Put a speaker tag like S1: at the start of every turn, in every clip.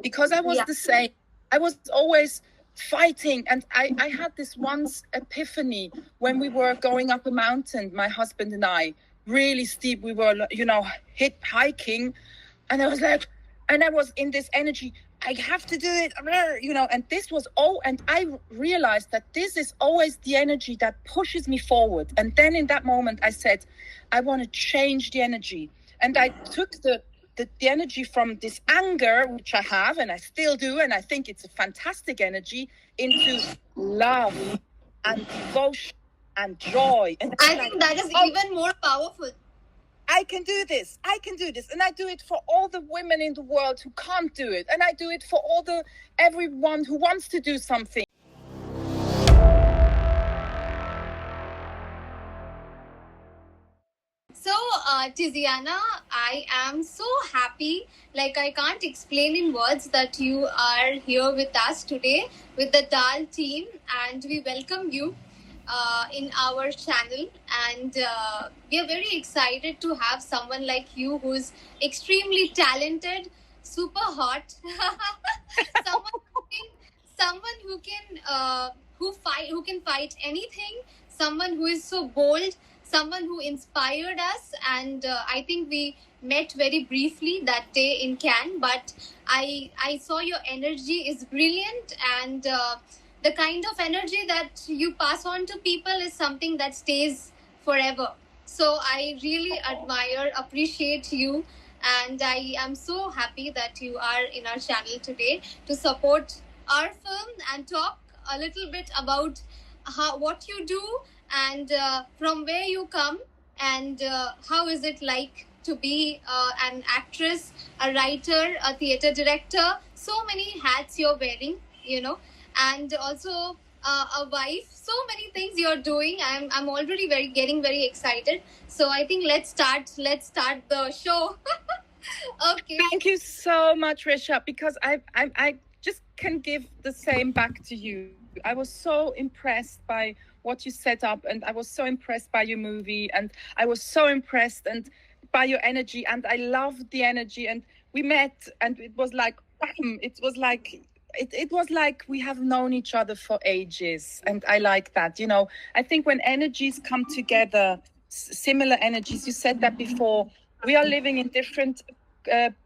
S1: because I was the same. I was always fighting, and I had this once epiphany when we were going up a mountain, my husband and I, really steep. We were, hiking, and I was like, and I was in this energy. I have to do it, and this was and I realized that this is always the energy that pushes me forward. And then in that moment, I said, I want to change the energy, and I took the energy from this anger, which I have, and I still do, and I think it's a fantastic energy, into love and devotion and joy. And
S2: I think that is even more powerful.
S1: I can do this. And I do it for all the women in the world who can't do it. And I do it for everyone who wants to do something.
S2: So, Tiziana, I am so happy. Like, I can't explain in words that you are here with us today with the DAAL team, and we welcome you in our channel. And we are very excited to have someone like you who's extremely talented, super hot, someone who can fight anything, someone who is so bold, someone who inspired us. And I think we met very briefly that day in Cannes, but I saw your energy is brilliant, and the kind of energy that you pass on to people is something that stays forever. So I really appreciate you, and I am so happy that you are in our channel today to support our film and talk a little bit about what you do, and from where you come, and how is it like to be an actress, a writer, a theater director. So many hats you're wearing, and also a wife. So many things you're doing. I'm already getting very excited. So I think let's start the show. Okay.
S1: Thank you so much, Resha, because I just can give the same back to you. I was so impressed by what you set up, and I was so impressed by your movie, and I was so impressed and by your energy, and I loved the energy. And we met, and it was like, bam, it was like we have known each other for ages, and I like that. I think when energies come together, similar energies, you said that before, we are living in different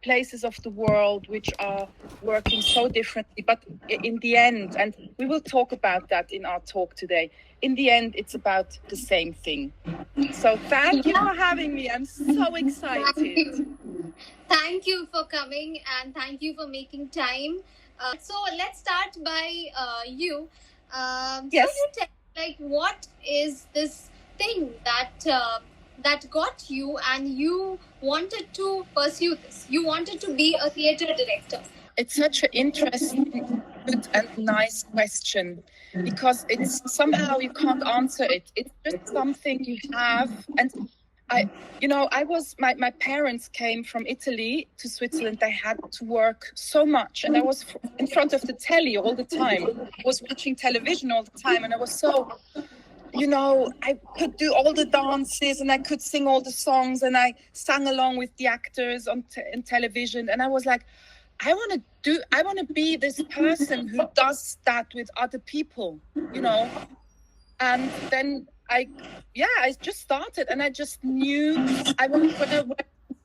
S1: places of the world which are working so differently, but in the end, and we will talk about that in our talk today, in the end it's about the same thing. So thank you for having me. I'm so excited.
S2: Thank you for coming, and thank you for making time. So let's start by you.
S1: Yes.
S2: So you tell me, what is this thing that got you, and you wanted to pursue this? You wanted to be a theater director.
S1: It's such an interesting, good and nice question, because it's somehow you can't answer it. It's just something you have. And my parents came from Italy to Switzerland. They had to work so much, and I was in front of the telly all the time. I was watching television all the time, and I was so, I could do all the dances, and I could sing all the songs, and I sang along with the actors on television. And I was like, I want to be this person who does that with other people, And then I just started, and I just knew when I went on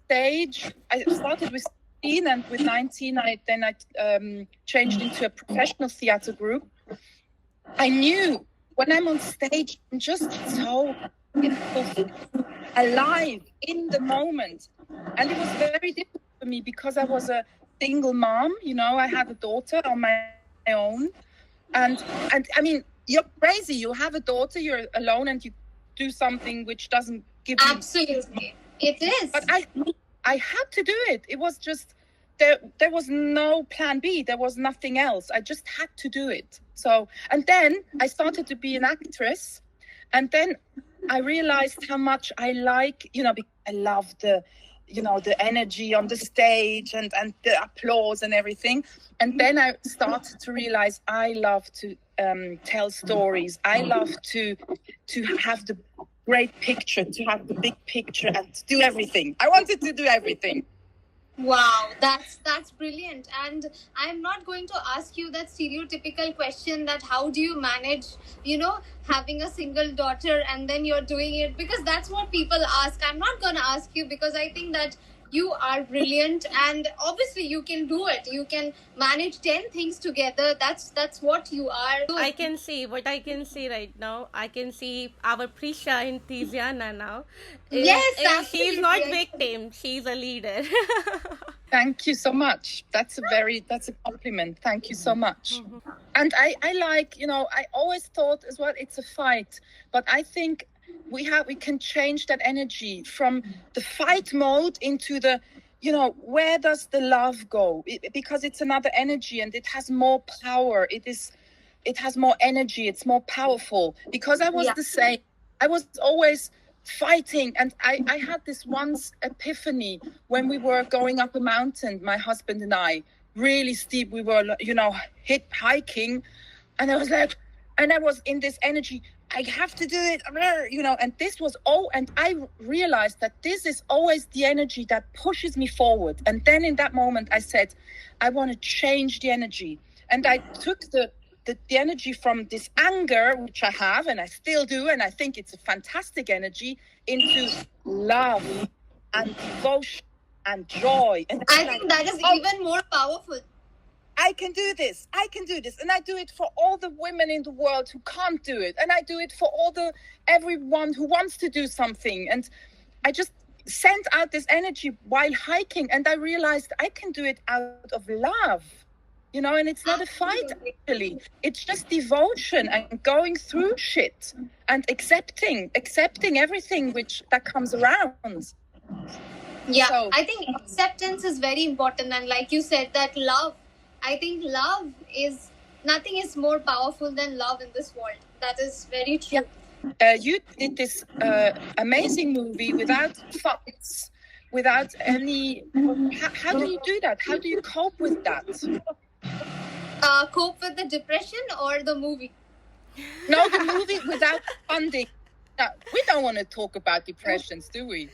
S1: stage. I started with 16, and with 19, I changed into a professional theater group. I knew when I'm on stage, I'm just so alive in the moment, and it was very difficult for me because I was a single mom. I had a daughter on my own, and I mean, you're crazy. You have a daughter, you're alone, and you do something which doesn't give you...
S2: Absolutely. It is.
S1: But I had to do it. It was just, there was no plan B. There was nothing else. I just had to do it. So, and then I started to be an actress, and then I realized how much I like, because I love the energy on the stage and the applause and everything. And then I started to realize I love to tell stories. I love to have the great picture, to have the big picture, and to do everything. I wanted to do everything.
S2: Wow, that's brilliant. And I'm not going to ask you that stereotypical question that how do you manage, having a single daughter and then you're doing it, because that's what people ask. I'm not going to ask you because I think that you are brilliant and obviously you can do it. You can manage 10 things together. That's what you are.
S3: I can see what I can see right now. I can see our Prisha in Tiziana now.
S2: Yes,
S3: She's not
S2: absolutely.
S3: victim. She's a leader.
S1: Thank you so much. That's a compliment. Thank you so much. And I like, I always thought as well it's a fight, but I think we can change that energy from the fight mode into the, where does the love go? Because it's another energy and it has more power. It has more energy. It's more powerful. Because I was the same. I was always fighting, and I had this once epiphany when we were going up a mountain, my husband and I, really steep. We were, hit hiking, and I was like, and I was in this energy, I have to do it, and this was and I realized that this is always the energy that pushes me forward. And then in that moment I said, I want to change the energy. And I took the energy from this anger, which I have, and I still do, and I think it's a fantastic energy, into love and devotion and joy. And
S2: I think that is even more powerful.
S1: I can do this. And I do it for all the women in the world who can't do it. And I do it for everyone who wants to do something. And I just sent out this energy while hiking, and I realized I can do it out of love. And it's not a fight, actually. It's just devotion and going through shit and accepting everything that comes around.
S2: Yeah, so, I think acceptance is very important. And like you said, that love, I think nothing is more powerful than love in this world. That is very true.
S1: Yeah. You did this amazing movie without fights, without any... How do you do that? How do you cope with that?
S2: Cope with the depression or the movie?
S1: No, the movie without funding. No, we don't want to talk about depressions, do we?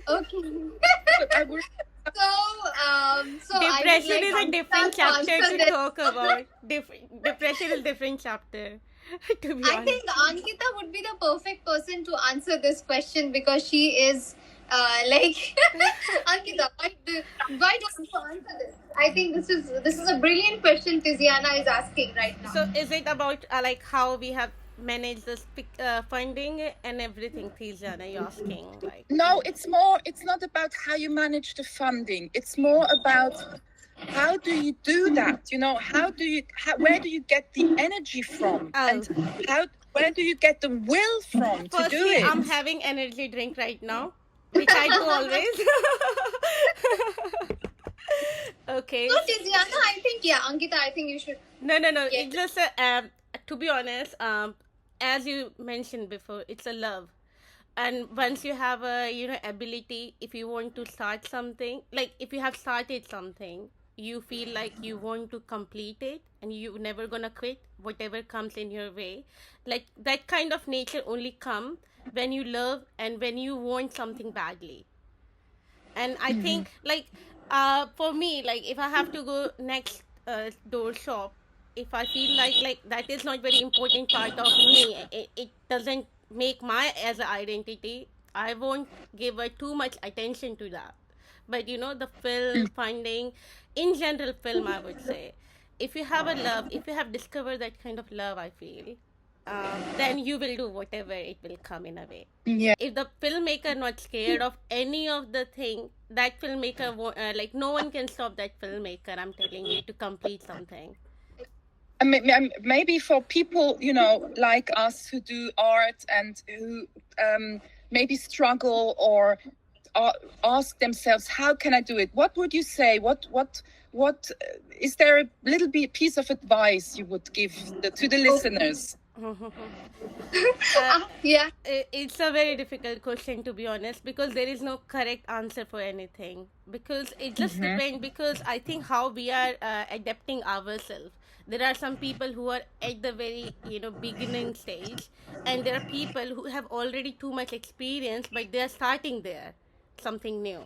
S2: Okay. So
S3: depression is a different chapter to talk about. Depression is a different chapter. To be honest,
S2: I think Ankita would be the perfect person to answer this question because she is Ankita. Why don't you answer this? I think this is a brilliant question Tiziana is asking right now.
S3: So is it about how we have manage this funding and everything, Tiziana, you're asking?
S1: No, it's not about how you manage the funding. It's more about how do you do that? Where do you get the energy from? And where do you get the will from to do it?
S3: I'm having energy drink right now, which I do always. Okay.
S2: So Tiziana, I think, Ankita, I think you should.
S3: No. It's just to be honest, as you mentioned before, it's a love. And once you have a ability, if you want to start something, like if you have started something, you feel like you want to complete it and you're never gonna quit whatever comes in your way. Like that kind of nature only come when you love and when you want something badly. And I think for me, if I have to go next door shop, if I feel like that is not very important part of me, it doesn't make my as an identity, I won't give too much attention to that. But the film funding, in general film, I would say, if you have a love, if you have discovered that kind of love, I feel, then you will do whatever it will come in a way.
S1: Yeah.
S3: If the filmmaker not scared of any of the thing, that filmmaker no one can stop that filmmaker, I'm telling you, to complete something.
S1: Maybe for people, like us who do art and who maybe struggle or ask themselves, how can I do it? What would you say? What is there a little bit piece of advice you would give to the listeners?
S3: It's a very difficult question, to be honest, because there is no correct answer for anything, because it just depends, because I think how we are adapting ourselves. There are some people who are at the very beginning stage, and there are people who have already too much experience, but they are starting there something new.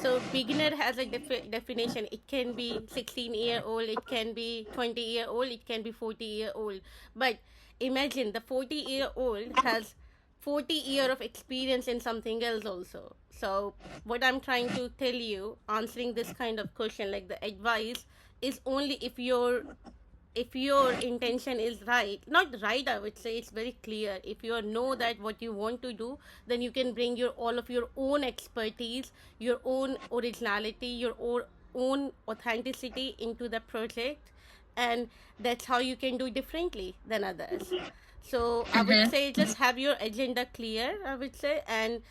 S3: So beginner has a definition. It can be 16-year-old, it can be 20-year-old, it can be 40-year-old. But imagine the 40-year-old has 40 year of experience in something else also. So what I'm trying to tell you, answering this kind of question, like the advice is only if your intention is right, not right, I would say it's very clear. If you know that what you want to do, then you can bring your all of your own expertise, your own originality, your own authenticity into the project, and that's how you can do differently than others. So I would say just have your agenda clear, I would say, and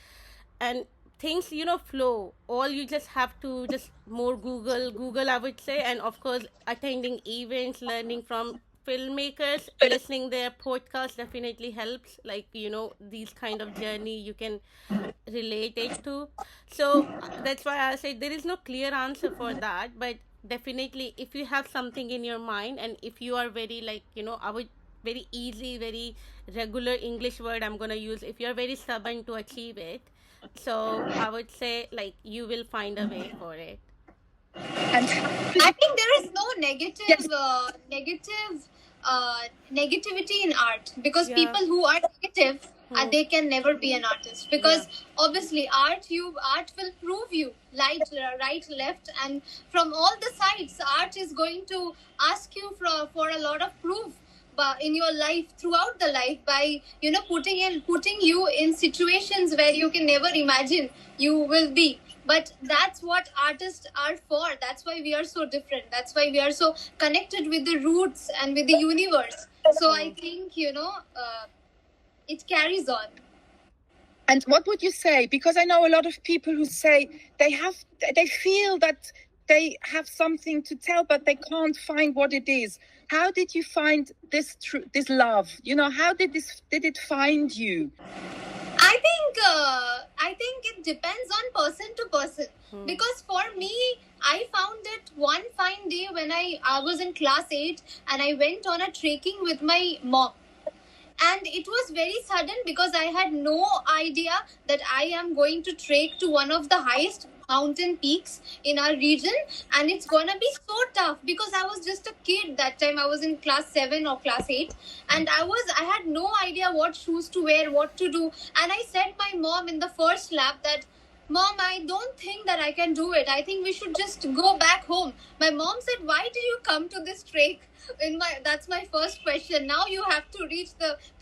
S3: things flow. All you just have to just more google, I would say, and of course attending events, learning from filmmakers, listening their podcast definitely helps, like these kind of journey you can relate it to. So that's why I say there is no clear answer for that, but definitely if you have something in your mind, and if you are very, like, I would very easy, very regular English word I'm gonna use, if you're very stubborn to achieve it, so I would say, like, you will find a way for it.
S1: And
S2: I think there is no negative,
S1: yes,
S2: negativity in art, because
S3: Yeah.
S2: people who are negative,
S3: Hmm.
S2: they can never be an artist,
S3: Yeah.
S2: because obviously art will prove you right, left, and from all the sides. Art is going to ask you for a lot of proof, but in your life, throughout the life, by putting you in situations where you can never imagine you will be. But that's what artists are for. That's why we are so different. That's why we are so connected with the roots and with the universe. So I think it carries on.
S1: and what would you say? Because I know a lot of people who say they feel that they have something to tell, but they can't find what it is. How did you find this love? How did it find you?
S2: I think it depends on person to person. Because for me, I found it one fine day when I was in class 8, and I went on a trekking with my mom. And it was very sudden, because I had no idea that I am going to trek to one of the highest mountain peaks in our region, and it's gonna be so tough, because I was just a kid that time. I was in class 7 or class 8, and I had no idea what shoes to wear, what to do. And I said my mom in the first lap that, Mom, I don't think that I can do it. I think we should just go back home. My mom said, why did you come to this trek? That's my first question. Now you have to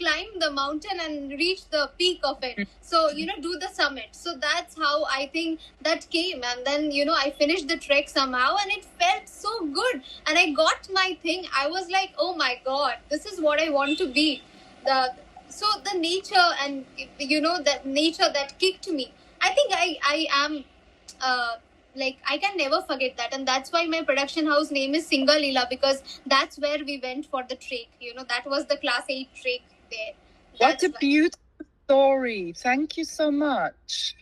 S2: climb the mountain and reach the peak of it. So, do the summit. So that's how I think that came. And then, I finished the trek somehow, and it felt so good. And I got my thing. I was like, oh my God, this is what I want to be. The nature, and, that nature that kicked me. I think I am, like, I can never forget that. And that's why my production house name is Singalila, because that's where we went for the trek. That was the class 8 trek there.
S1: What a beautiful story. Thank you so much.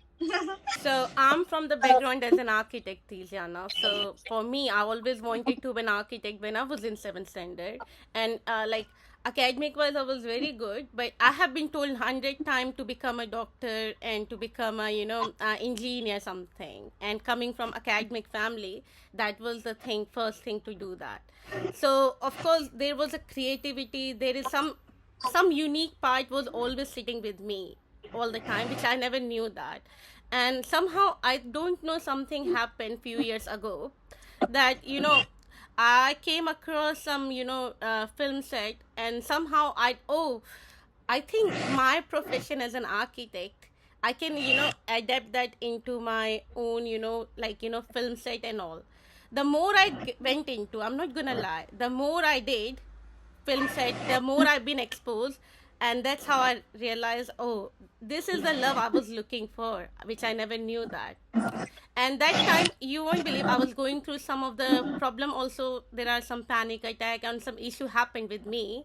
S3: So I'm from the background as an architect, Tiziana. So for me, I always wanted to be an architect when I was in 7th standard. And like, academic wise, I was very good, but I have been told 100 times to become a doctor and to become a engineer something. And coming from academic family, that was the first thing to do that. So of course there was a creativity. There is some unique part was always sitting with me all the time, which I never knew that. And somehow, I don't know, something happened few years ago that I came across some film set, and somehow I think my profession as an architect, I can adapt that into my own film set and all. The more I went into, I'm not gonna lie, the more I did film set, the more I've been exposed. And that's how I realized, oh, this is the love I was looking for, which I never knew that. And that time, you won't believe, I was going through some of the problem also. There are some panic attack and some issue happened with me.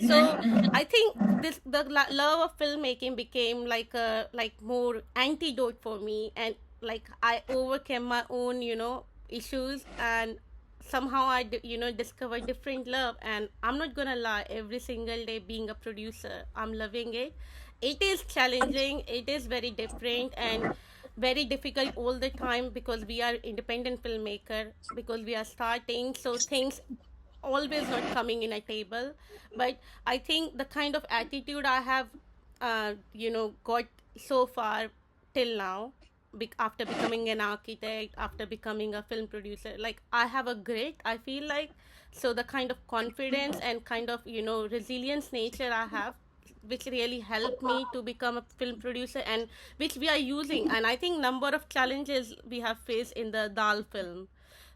S3: So I think the love of filmmaking became like a more antidote for me, and like I overcame my own issues, and somehow I discovered different love. And I'm not gonna lie, every single day being a producer, I'm loving it. It is challenging, it is very different, and very difficult all the time because we are independent filmmaker, because we are starting, so things always not coming in a table. But I think the kind of attitude I have got so far till now, after becoming an architect, after becoming a film producer, like I have a grit, I feel like. So the kind of confidence and kind of resilience nature I have, which really helped me to become a film producer, and which we are using. And I think number of challenges we have faced in the DAAL film.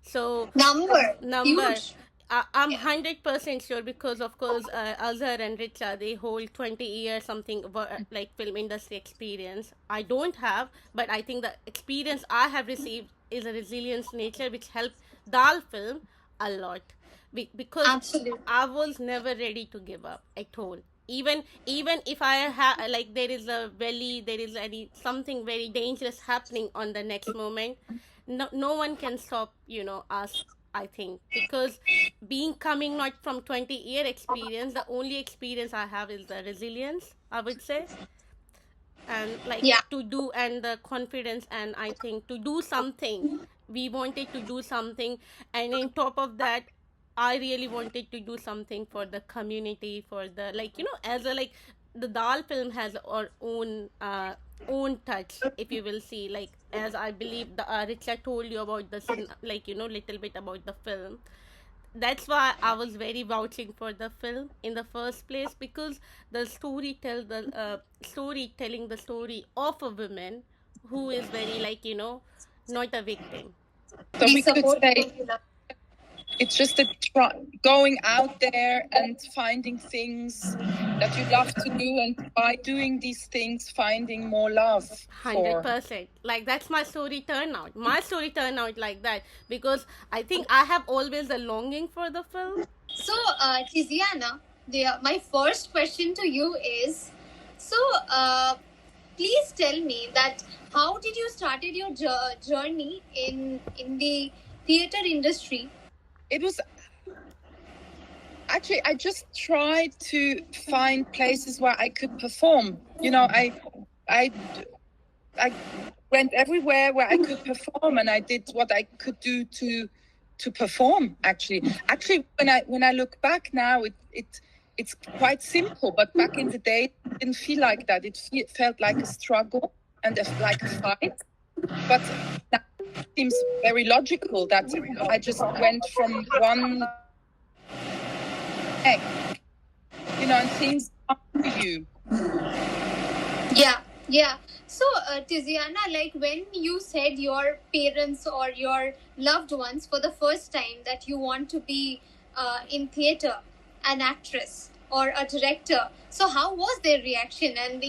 S3: So number,
S2: Huge.
S3: I'm
S2: Yeah.
S3: 100% sure, because of course Azhar and Richa, they hold 20 years something like film industry experience. I don't have, but I think the experience I have received is a resilience nature which helped Dal film a lot. Because
S2: Absolutely.
S3: I was never ready to give up at all. Even if I have, like, there is any something very dangerous happening on the next moment, no one can stop us, I think. Because being coming not from 20-year experience, the only experience I have is the resilience, I would say. And like
S2: Yeah.
S3: to do, and the confidence, and I think to do something, we wanted to do something. And on top of that, I really wanted to do something for the community, for the, like, as a, like, the Dal film has our own touch, if you will see, like, as I believe the Richard told you about the like, little bit about the film. That's why I was very vouching for the film in the first place, because the story telling the story of a woman who is very, like, not a victim.
S1: So
S2: We
S1: we could
S2: support
S1: say
S2: you.
S1: it's just going out there and finding things that you love to do, and by doing these things, finding more love for.
S3: 100%. Like, that's my story turnout. My story turned out like that, because I think I have always a longing for the film.
S2: So, Tiziana, my first question to you is, so please tell me that how did you started your journey in the theater industry?
S1: It was actually, I just tried to find places where I could perform. I went everywhere where I could perform, and I did what I could do to perform. Actually, when I look back now, it's quite simple. But back in the day, it didn't feel like that. It felt like a struggle and like a fight. But now it seems very logical that I just went from one egg, and things come to you.
S2: Yeah. So, Tiziana, like when you said your parents or your loved ones for the first time that you want to be in theater, an actress or a director, so how was their reaction? And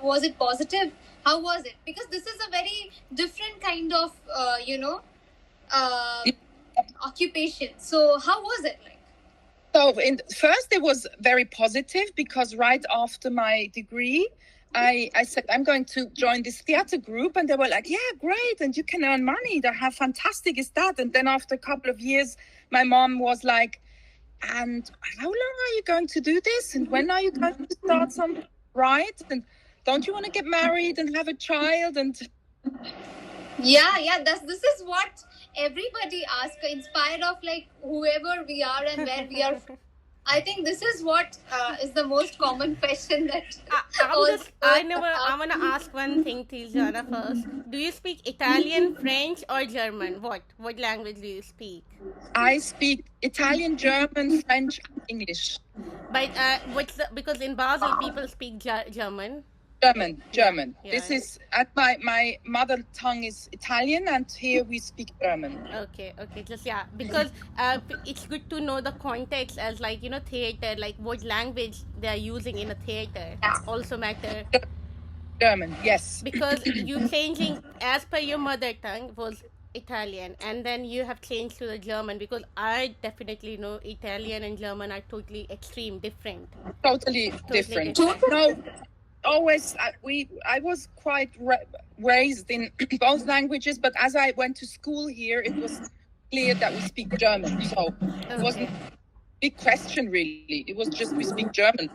S2: was it positive? How was it? Because this is a very different kind of occupation. So how was it like?
S1: So first it was very positive, because right after my degree, I said, I'm going to join this theater group. And they were like, yeah, great. And you can earn money. How fantastic is that? And then after a couple of years, my mom was like, and how long are you going to do this? And when are you going to start something, right? And don't you want to get married and have a child? And
S2: Yeah. This is what everybody asks, inspired of like whoever we are and where we are. I think this is what is the most common question that
S3: I want to ask one thing, Tiziana, first. Do you speak Italian, French, or German? What language do you speak?
S1: I speak Italian, German, French, English.
S3: But because in Basel people speak German.
S1: German.
S3: Yeah.
S1: This is my mother tongue is Italian, and here we speak German.
S3: Okay. Just because it's good to know the context, as like theater, like what language they are using in a theater also matter.
S1: German, yes.
S3: Because you changing as per your mother tongue was Italian, and then you have changed to the German, because I definitely know Italian and German are totally extreme different.
S1: Totally different. No. Always, I was quite raised in both languages, but as I went to school here, it was clear that we speak German. So it wasn't a big question, really. It was just we speak German.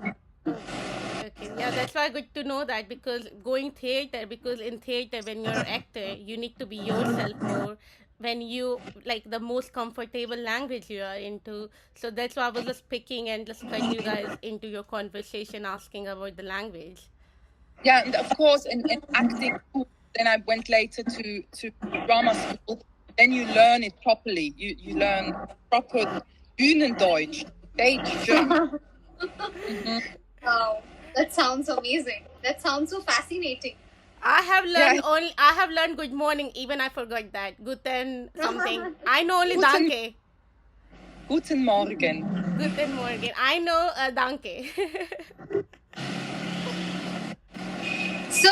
S3: Okay. Yeah, that's why good to know that, because going theater, because in theater when you're an actor, you need to be yourself more, when you like the most comfortable language you are into. So that's why I was just picking and just cut you guys into your conversation asking about the language.
S1: Yeah, and of course, in acting, then I went later to drama school. Then you learn it properly. You learn proper Bühnendeutsch, stage German.
S2: Wow, that sounds amazing. That sounds so fascinating.
S1: Yeah,
S3: I have learned good morning, even I forgot that. Guten something. I know only danke.
S1: Guten Morgen.
S3: Guten Morgen. I know danke.
S2: So,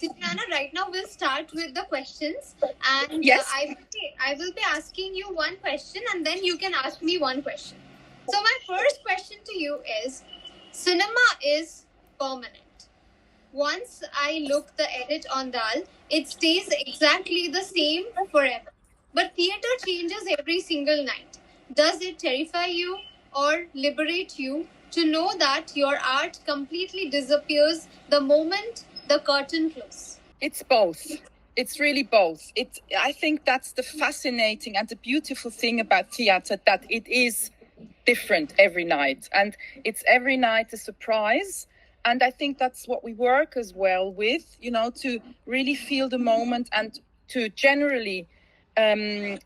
S2: Tiziana, right now we'll start with the questions, and
S1: Yes.
S2: I will be asking you one question, and then you can ask me one question. So, my first question to you is: cinema is permanent. Once I look the edit on DAAL, it stays exactly the same forever. But theater changes every single night. Does it terrify you or liberate you to know that your art completely disappears the moment the curtain closes?
S1: It's both. It's really both. I think that's the fascinating and the beautiful thing about theatre, that it is different every night, and it's every night a surprise. And I think that's what we work as well with, to really feel the moment and to generally, try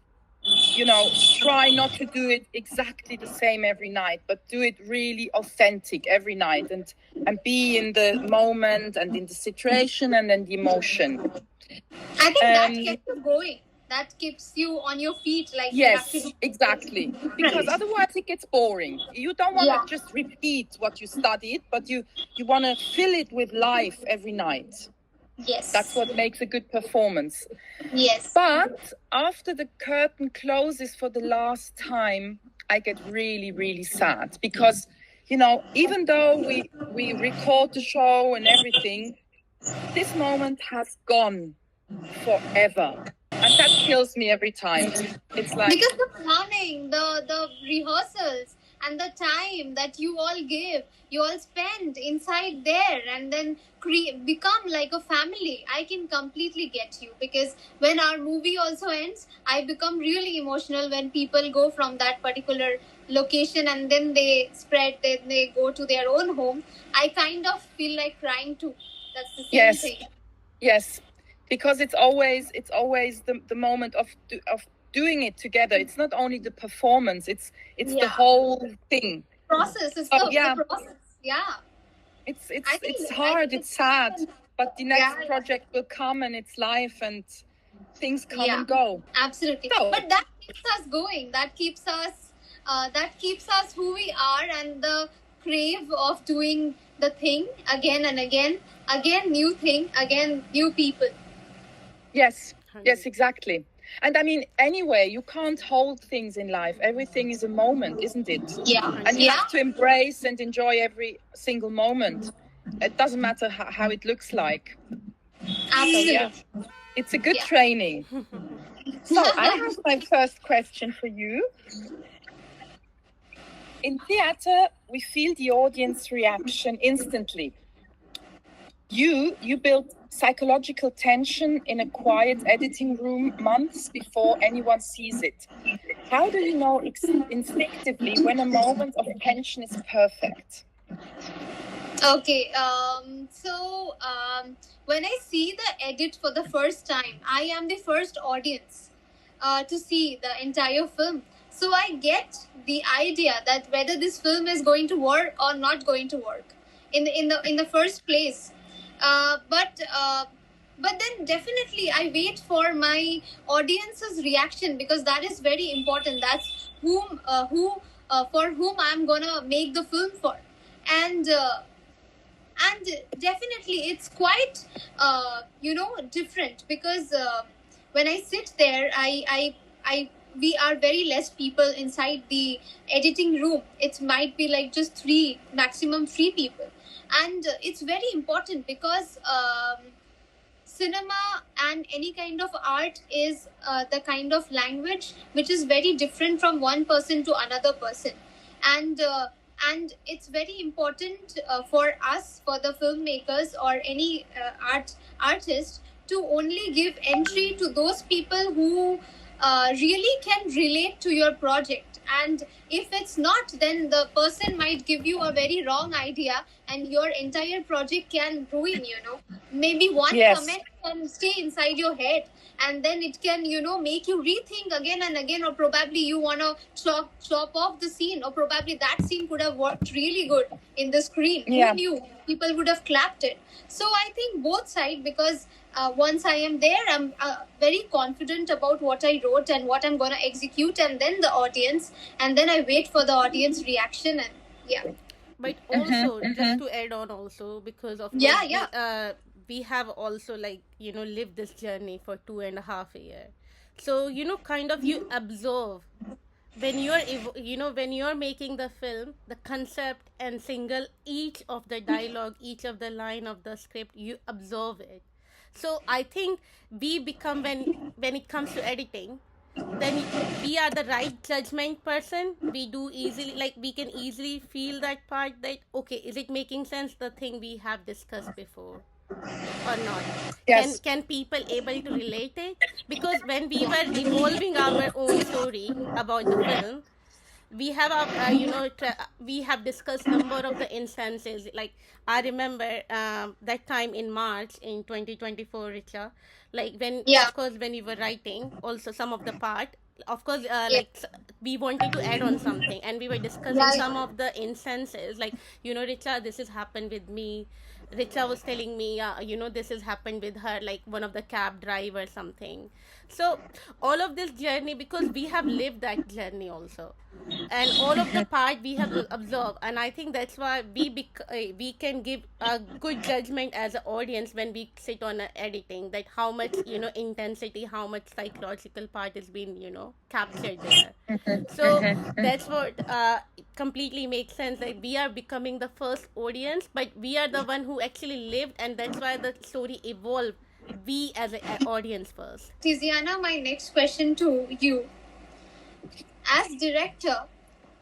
S1: not to do it exactly the same every night, but do it really authentic every night, and be in the moment and in the situation and in the emotion.
S2: I think that keeps you going. That keeps you on your feet. Like,
S1: yes,
S2: you have to do
S1: exactly. Because otherwise it gets boring. You don't want to just repeat what you studied, but you want to fill it with life every night.
S2: Yes.
S1: That's what makes a good performance.
S2: Yes.
S1: But after the curtain closes for the last time, I get really, really sad, because, even though we record the show and everything, this moment has gone forever. And that kills me every time. It's like,
S2: because the planning, the rehearsals, and the time that you all give, you all spend inside there, and then become like a family. I can completely get you, because when our movie also ends, I become really emotional when people go from that particular location and then they spread, then they go to their own home. I kind of feel like crying too. That's the same thing.
S1: Yes, because it's always the moment of doing it together. It's not only the performance; it's the whole thing.
S2: Process is the process. Yeah.
S1: It's hard. It's sad, but the next project will come, and it's life, and things come and go.
S2: Absolutely. So, but that keeps us going. That keeps us who we are, and the crave of doing the thing again and again, new thing, again new people. Yes, exactly. And I mean, anyway, you can't hold things in life. Everything is a moment, isn't it? Yeah. And you have to embrace and enjoy every single moment. It doesn't matter how it looks like. Absolutely. So, it's a good training. So I have my first question for you. In theater, we feel the audience reaction instantly. You build psychological tension in a quiet editing room months before anyone sees it. How do you know instinctively when a moment of tension is perfect? Okay, when I see the edit for the first time, I am the first audience to see the entire film. So I get the idea that whether this film is going to work or not going to work in the first place. But then definitely I wait for my audience's reaction, because that is very important. That's for whom I'm gonna make the film for, and definitely it's quite different, because when I sit there, we are very less people inside the editing room. It might be like just maximum three people. And it's very important, because cinema and any kind of art is the kind of language which is very different from one person to another person. And and it's very important for us, for the filmmakers or any artist, to only give entry to those people who really can relate to your project. And if it's not, then the person might give you a very wrong idea, and your entire project can ruin, maybe one
S1: Yes.
S2: comment can stay inside your head, and then it can make you rethink again and again, or probably you want to chop off the scene, or probably that scene could have worked really good in the screen.
S1: Yeah.
S2: Who knew? People would have clapped it. So I think both sides, because once I am there, I'm very confident about what I wrote and what I'm going to execute, and then the audience, and then I wait for the audience reaction. And yeah.
S3: But also, just to add on also, because of
S2: Yeah,
S3: course
S2: yeah.
S3: we have also lived this journey for 2.5 years. So, kind of you observe when when you're making the film, the concept and single, each of the dialogue, each of the line of the script, you observe it. So I think we become, when it comes to editing, then we are the right judgment person. We do easily, we can easily feel that part, that okay, is it making sense, the thing we have discussed before or not?
S1: Yes.
S3: Can people able to relate it? Because when we were evolving our own story about the film, we have we have discussed number of the instances. Like, I remember that time in March in 2024, Richa, when,
S2: Yeah.
S3: of course, when we were writing also some of the part, of course,
S2: Yeah.
S3: we wanted to add on something, and we were discussing
S2: Yeah.
S3: some of the instances, Richa, this has happened with me. Richa was telling me, this has happened with her, like one of the cab driver something. So all of this journey, because we have lived that journey also, and all of the part we have observed, and I think that's why we can give a good judgment as an audience when we sit on editing, that how much intensity, how much psychological part is being captured there. So that's what completely makes sense, that we are becoming the first audience, but we are the one who actually lived, and that's why the story evolved, we as an audience first.
S2: Tiziana, my next question to you. As director,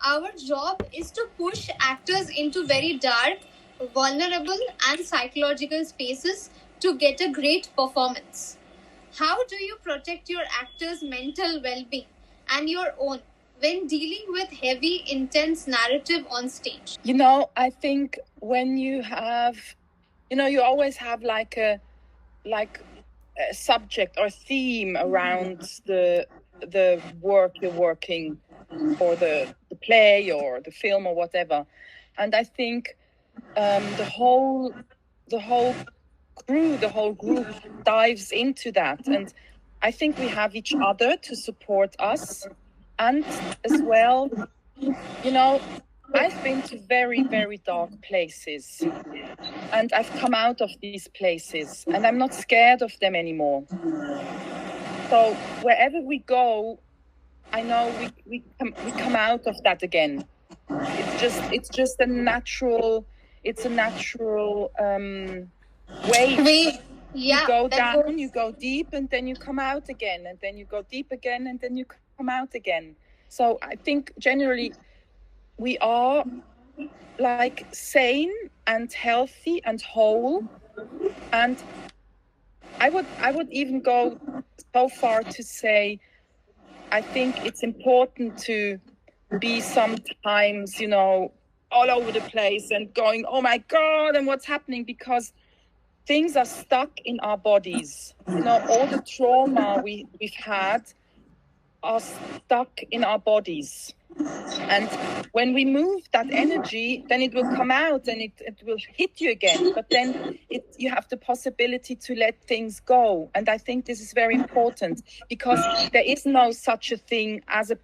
S2: our job is to push actors into very dark, vulnerable, and psychological spaces to get a great performance. How do you protect your actors' mental well-being and your own when dealing with heavy, intense narrative on stage?
S1: I think when you have, you always have like a subject or theme around the work you're working, or the play or the film or whatever. And I think the whole crew, the whole group dives into that. And I think we have each other to support us. And as well, I've been to very, very dark places, and I've come out of these places, and I'm not scared of them anymore. So wherever we go, I know we come out of that again. It's just a natural way.
S2: Yeah,
S1: you go down, you go deep, and then you come out again, and then you go deep again, and then you come out again. So I think generally we are like sane and healthy and whole, and I would even go so far to say I think it's important to be sometimes, all over the place and going, oh my God, and what's happening, because things are stuck in our bodies. All the trauma we've had are stuck in our bodies. And when we move that energy, then it will come out and it will hit you again. But then you have the possibility to let things go. And I think this is very important, because there is no such a thing as a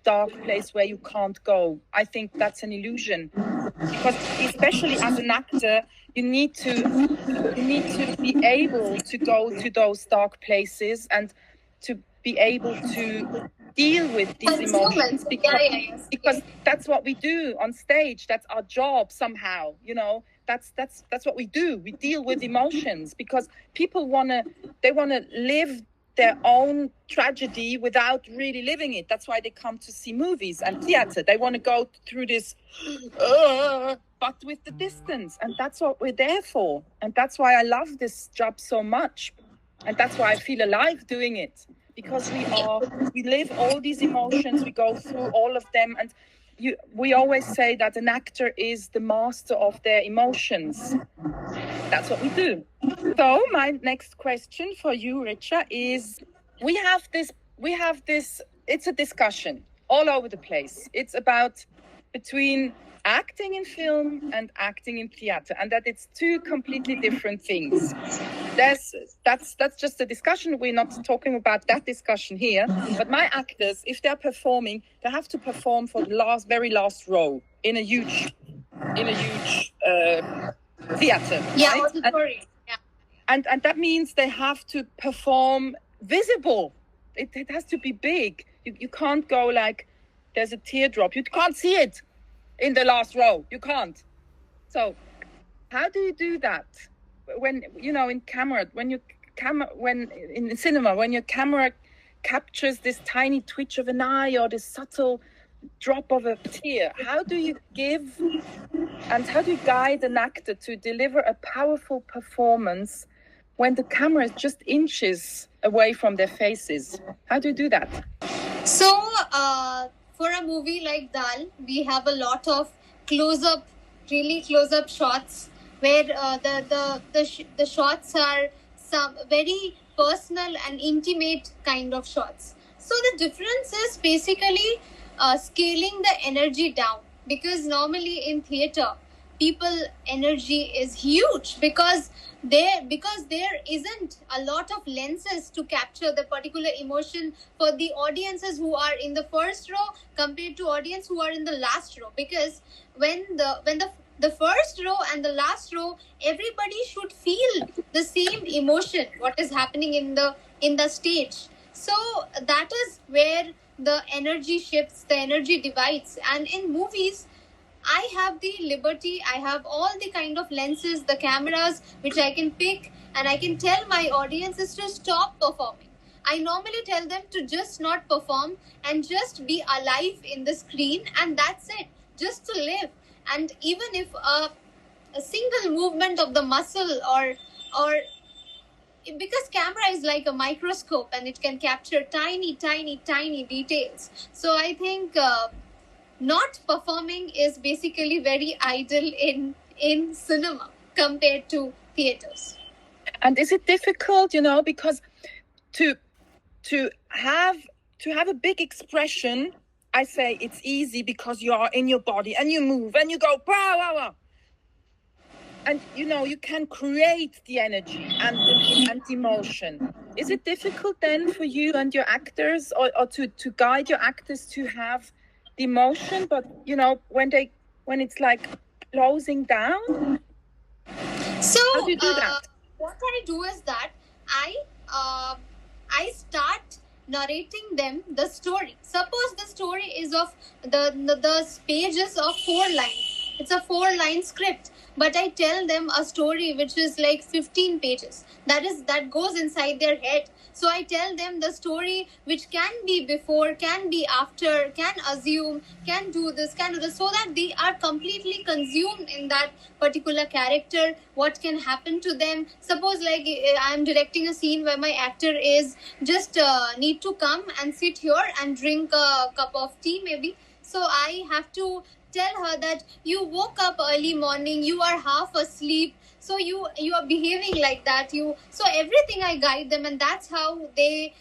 S1: dark place where you can't go. I think that's an illusion, because especially as an actor, you need to be able to go to those dark places and to be able to deal with these emotions, because that's what we do on stage. That's our job somehow. That's what we do. We deal with emotions, because people wanna live their own tragedy without really living it. That's why they come to see movies and theater. They want to go through this, but with the distance. And that's what we're there for. And that's why I love this job so much. And that's why I feel alive doing it. Because we live all these emotions, we go through all of them. And we always say that an actor is the master of their emotions. That's what we do. So my next question for you, Richa, is we have this, it's a discussion all over the place. It's about between acting in film and acting in theater, and that it's two completely different things. That's just a discussion. We're not talking about that discussion here. But my actors, if they're performing, they have to perform for the very last row in a huge theater.
S2: Yeah,
S1: right?
S2: auditorium.
S1: And that means they have to perform visible. It has to be big. You can't go like there's a teardrop. You can't see it in the last row. You can't. So how do you do that when in camera, when in cinema, when your camera captures this tiny twitch of an eye or this subtle drop of a tear? How do you guide an actor to deliver a powerful performance when the camera is just inches away from their faces? How do you do that?
S2: So, for a movie like DAAL, we have a lot of really close-up shots where the shots are some very personal and intimate kind of shots. So the difference is basically scaling the energy down, because normally in theater, people energy is huge because there isn't a lot of lenses to capture the particular emotion for the audiences who are in the first row compared to audience who are in the last row. Because when the first row and the last row, everybody should feel the same emotion what is happening in the stage. So that is where the energy shifts, the energy divides. And in movies, I have the liberty, I have all the kind of lenses, the cameras, which I can pick, and I can tell my audiences to stop performing. I normally tell them to just not perform and just be alive in the screen, and that's it, just to live. And even if a single movement of the muscle or because camera is like a microscope and it can capture tiny details. So I think not performing is basically very idle in cinema compared to theaters.
S1: And is it difficult, because to have a big expression, I say it's easy because you are in your body and you move and you go bah, bah, bah. And you can create the energy and the emotion. Is it difficult then for you and your actors or to guide your actors to have the emotion, but when it's like closing down?
S2: So
S1: how do you do that?
S2: What I do is that I start narrating them the story. Suppose the story is of the pages of 4 lines. It's a 4-line script, but I tell them a story which is like 15 pages. That goes inside their head. So I tell them the story which can be before, can be after, can assume, can do this, so that they are completely consumed in that particular character, what can happen to them. Suppose like I'm directing a scene where my actor is just need to come and sit here and drink a cup of tea maybe. So I have to tell her that you woke up early morning, you are half asleep, so you are behaving like that. So everything I guide them, and that's how they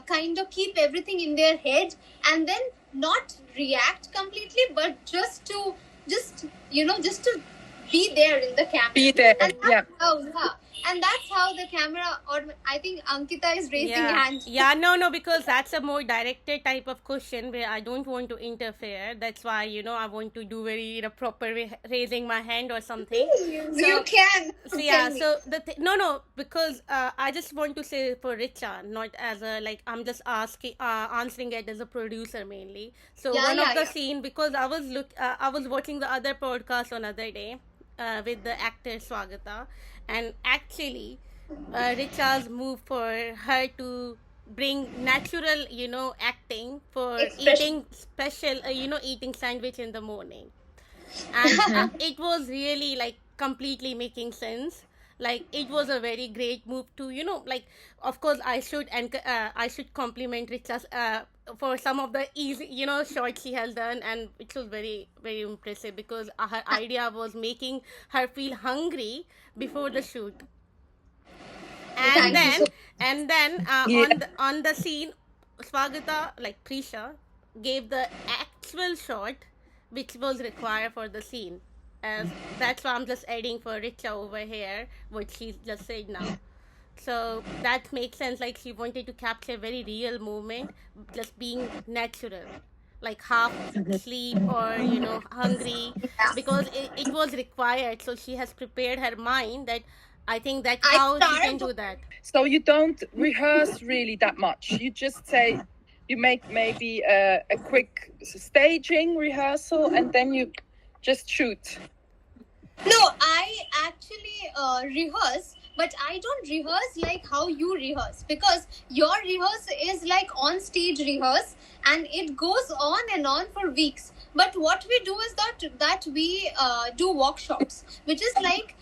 S2: kind of keep everything in their head, and then not react completely, but just to be there in the camera.
S1: Be there,
S2: And that's how the camera, or I think Ankita is raising hand.
S3: Yeah, no, because that's a more directed type of question where I don't want to interfere. That's why, I want to do very proper way, raising my hand or something.
S2: You can.
S3: So yeah, so no, because I just want to say for Richa, not as a, like, I'm just answering it as a producer mainly. So one of the scene, because I was watching the other podcast on other day with the actor Swagata, and actually Richa's move for her to bring natural, acting for
S2: Expression.
S3: eating special, eating sandwich in the morning. And it was really like completely making sense. Like it was a very great move to, like, of course I should compliment Richa for some of the easy, shots she has done, and it was very very impressive because her idea was making her feel hungry before the shoot. and
S2: Thank you
S3: then
S2: so
S3: and then
S1: Yeah.
S3: on the scene, Swagata, like Prisha, gave the actual shot which was required for the scene. As that's why I'm just adding for Richa over here what she just said now. So that makes sense. Like she wanted to capture a very real moment, just being natural, like half sleep or hungry,
S2: much.
S3: because it was required. So she has prepared her mind that I think that's
S2: I
S3: how she can
S2: starved.
S3: do that.
S1: So you don't rehearse really that much. You just say, you make maybe a quick staging rehearsal, and then you just shoot.
S2: No, I actually rehearse, but I don't rehearse like how you rehearse, because your rehearse is like on stage rehearse and it goes on and on for weeks. But what we do is that we do workshops, which is like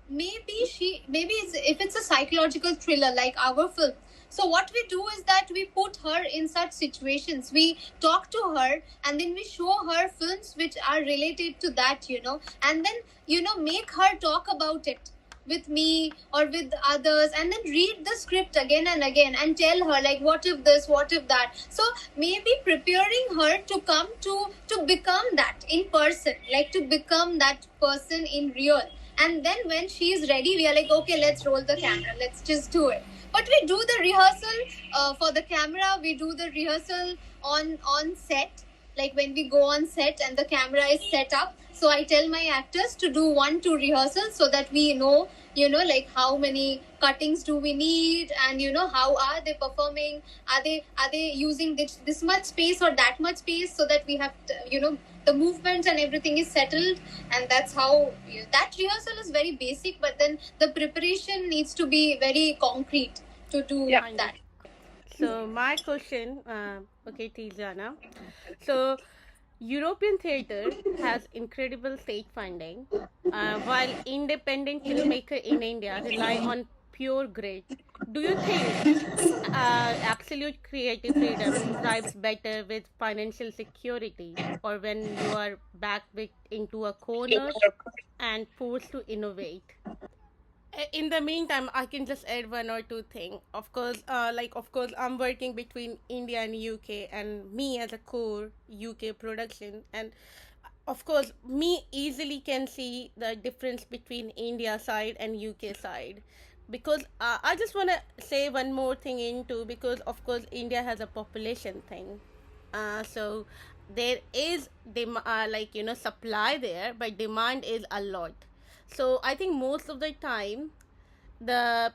S2: maybe if it's a psychological thriller like our film. So what we do is that we put her in such situations. We talk to her and then we show her films which are related to that, and then, make her talk about it with me or with others, and then read the script again and again and tell her like what if this, what if that. So maybe preparing her to come to become that in person, like to become that person in real. And then when she's ready, we are like, okay, let's roll the camera, let's just do it. But we do the rehearsal for the camera. We do the rehearsal on set, like when we go on set and the camera is set up. So I tell my actors to do 1-2 rehearsals so that we know, like how many cuttings do we need, and how are they performing, are they using this much space or that much space, so that we have to, the movement and everything is settled. And that's how that rehearsal is very basic, but then the preparation needs to be very concrete to do that.
S3: So my question, okay, Tiziana. So European theater has incredible state funding, while independent filmmaker in India rely on pure grit. Do you think absolute creative freedom thrives better with financial security, or when you are backed into a corner and forced to innovate? In the meantime, I can just add one or two things. Of course, I'm working between India and UK, and me as a core UK production, and of course, me easily can see the difference between India side and UK side, because I just want to say one more thing into, because of course India has a population thing, so there is supply there, but demand is a lot. So I think most of the time the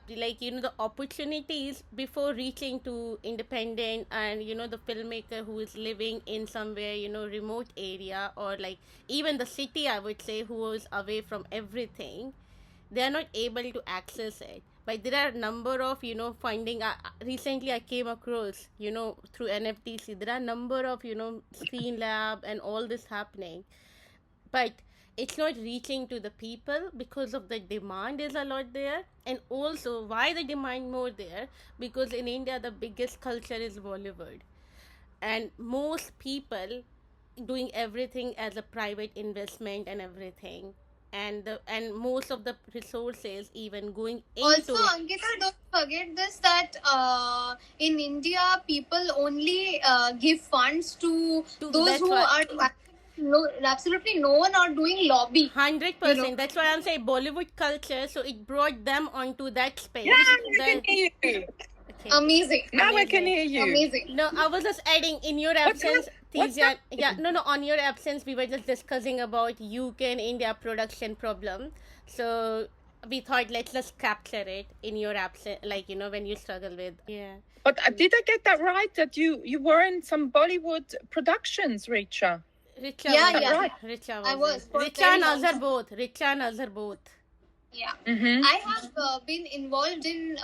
S3: opportunities before reaching to independent, and the filmmaker who is living in somewhere remote area, or like even the city, I would say, who is away from everything, they are not able to access it. But there are a number of finding, recently I came across through NFTC, there are a number of screen lab and all this happening, but it's not reaching to the people because of the demand is a lot there. And also, why the demand more there? Because in India the biggest culture is Bollywood, and most people doing everything as a private investment and everything, and most of the resources even going
S2: Also,
S3: into
S2: Ankita, don't forget this, that in India, people only give funds to those
S3: that's
S2: who
S3: why
S2: are absolutely no one are doing lobby.
S3: 100%. That's why I'm saying Bollywood culture. So it brought them onto that space.
S1: Yeah, I can
S3: Then
S1: hear you.
S3: okay.
S2: Amazing.
S1: Now I can
S3: Amazing.
S1: hear you.
S2: Amazing.
S3: No, I was just adding in your
S1: What's
S3: absence,
S1: What's
S3: Tiziana. Yeah, no, on your absence, we were just discussing about UK and India production problem. So we thought let's just capture it in your absence, like when you struggle with. Yeah.
S1: But did I get that right? That you were in some Bollywood productions, Richa?
S3: Richa
S2: Yeah,
S3: was
S2: yeah.
S1: Right.
S3: Richa
S2: I
S3: was
S2: was
S3: it.
S2: for a
S3: Richa
S2: very
S3: and
S2: long
S3: Azhar
S2: time.
S3: both. Richa and Azhar both.
S2: Yeah.
S1: Mm-hmm.
S2: I have been involved in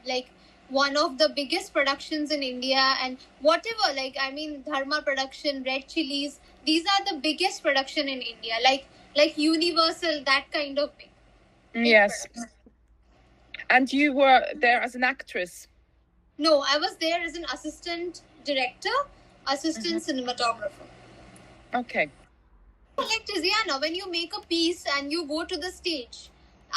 S2: like one of the biggest productions in India, and whatever, like, I mean, Dharma production, Red Chilies, these are the biggest production in India, like Universal, that kind of big.
S1: Yes.
S2: Production.
S1: And you were there as an actress?
S2: No, I was there as an assistant director, assistant cinematographer.
S1: Okay.
S2: Like Tiziana, when you make a piece and you go to the stage,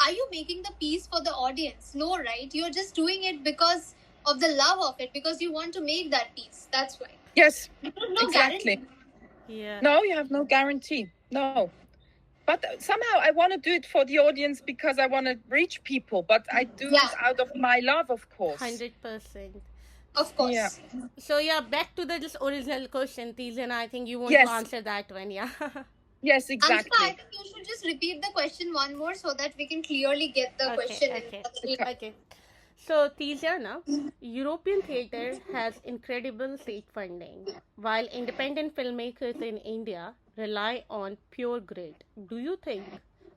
S2: are you making the piece for the audience? No, right? You're just doing it because of the love of it, because you want to make that piece. That's why.
S1: Yes,
S2: No
S1: exactly.
S2: guarantee.
S3: Yeah.
S1: No, you have no guarantee. No. But somehow I want to do it for the audience because I want to reach people. But I do it out of my love, of course.
S3: 100%.
S2: Of course.
S1: Yeah.
S3: So yeah, back to the just original question, Tiziana. I think you want
S1: Yes.
S3: to answer that one, yeah.
S1: Yes,
S2: Anshika,
S1: exactly.
S2: I think you should just repeat the question one more so that we can clearly get the question.
S3: Okay. So, Tiziana, European theatre has incredible state funding, while independent filmmakers in India rely on pure grit. Do you think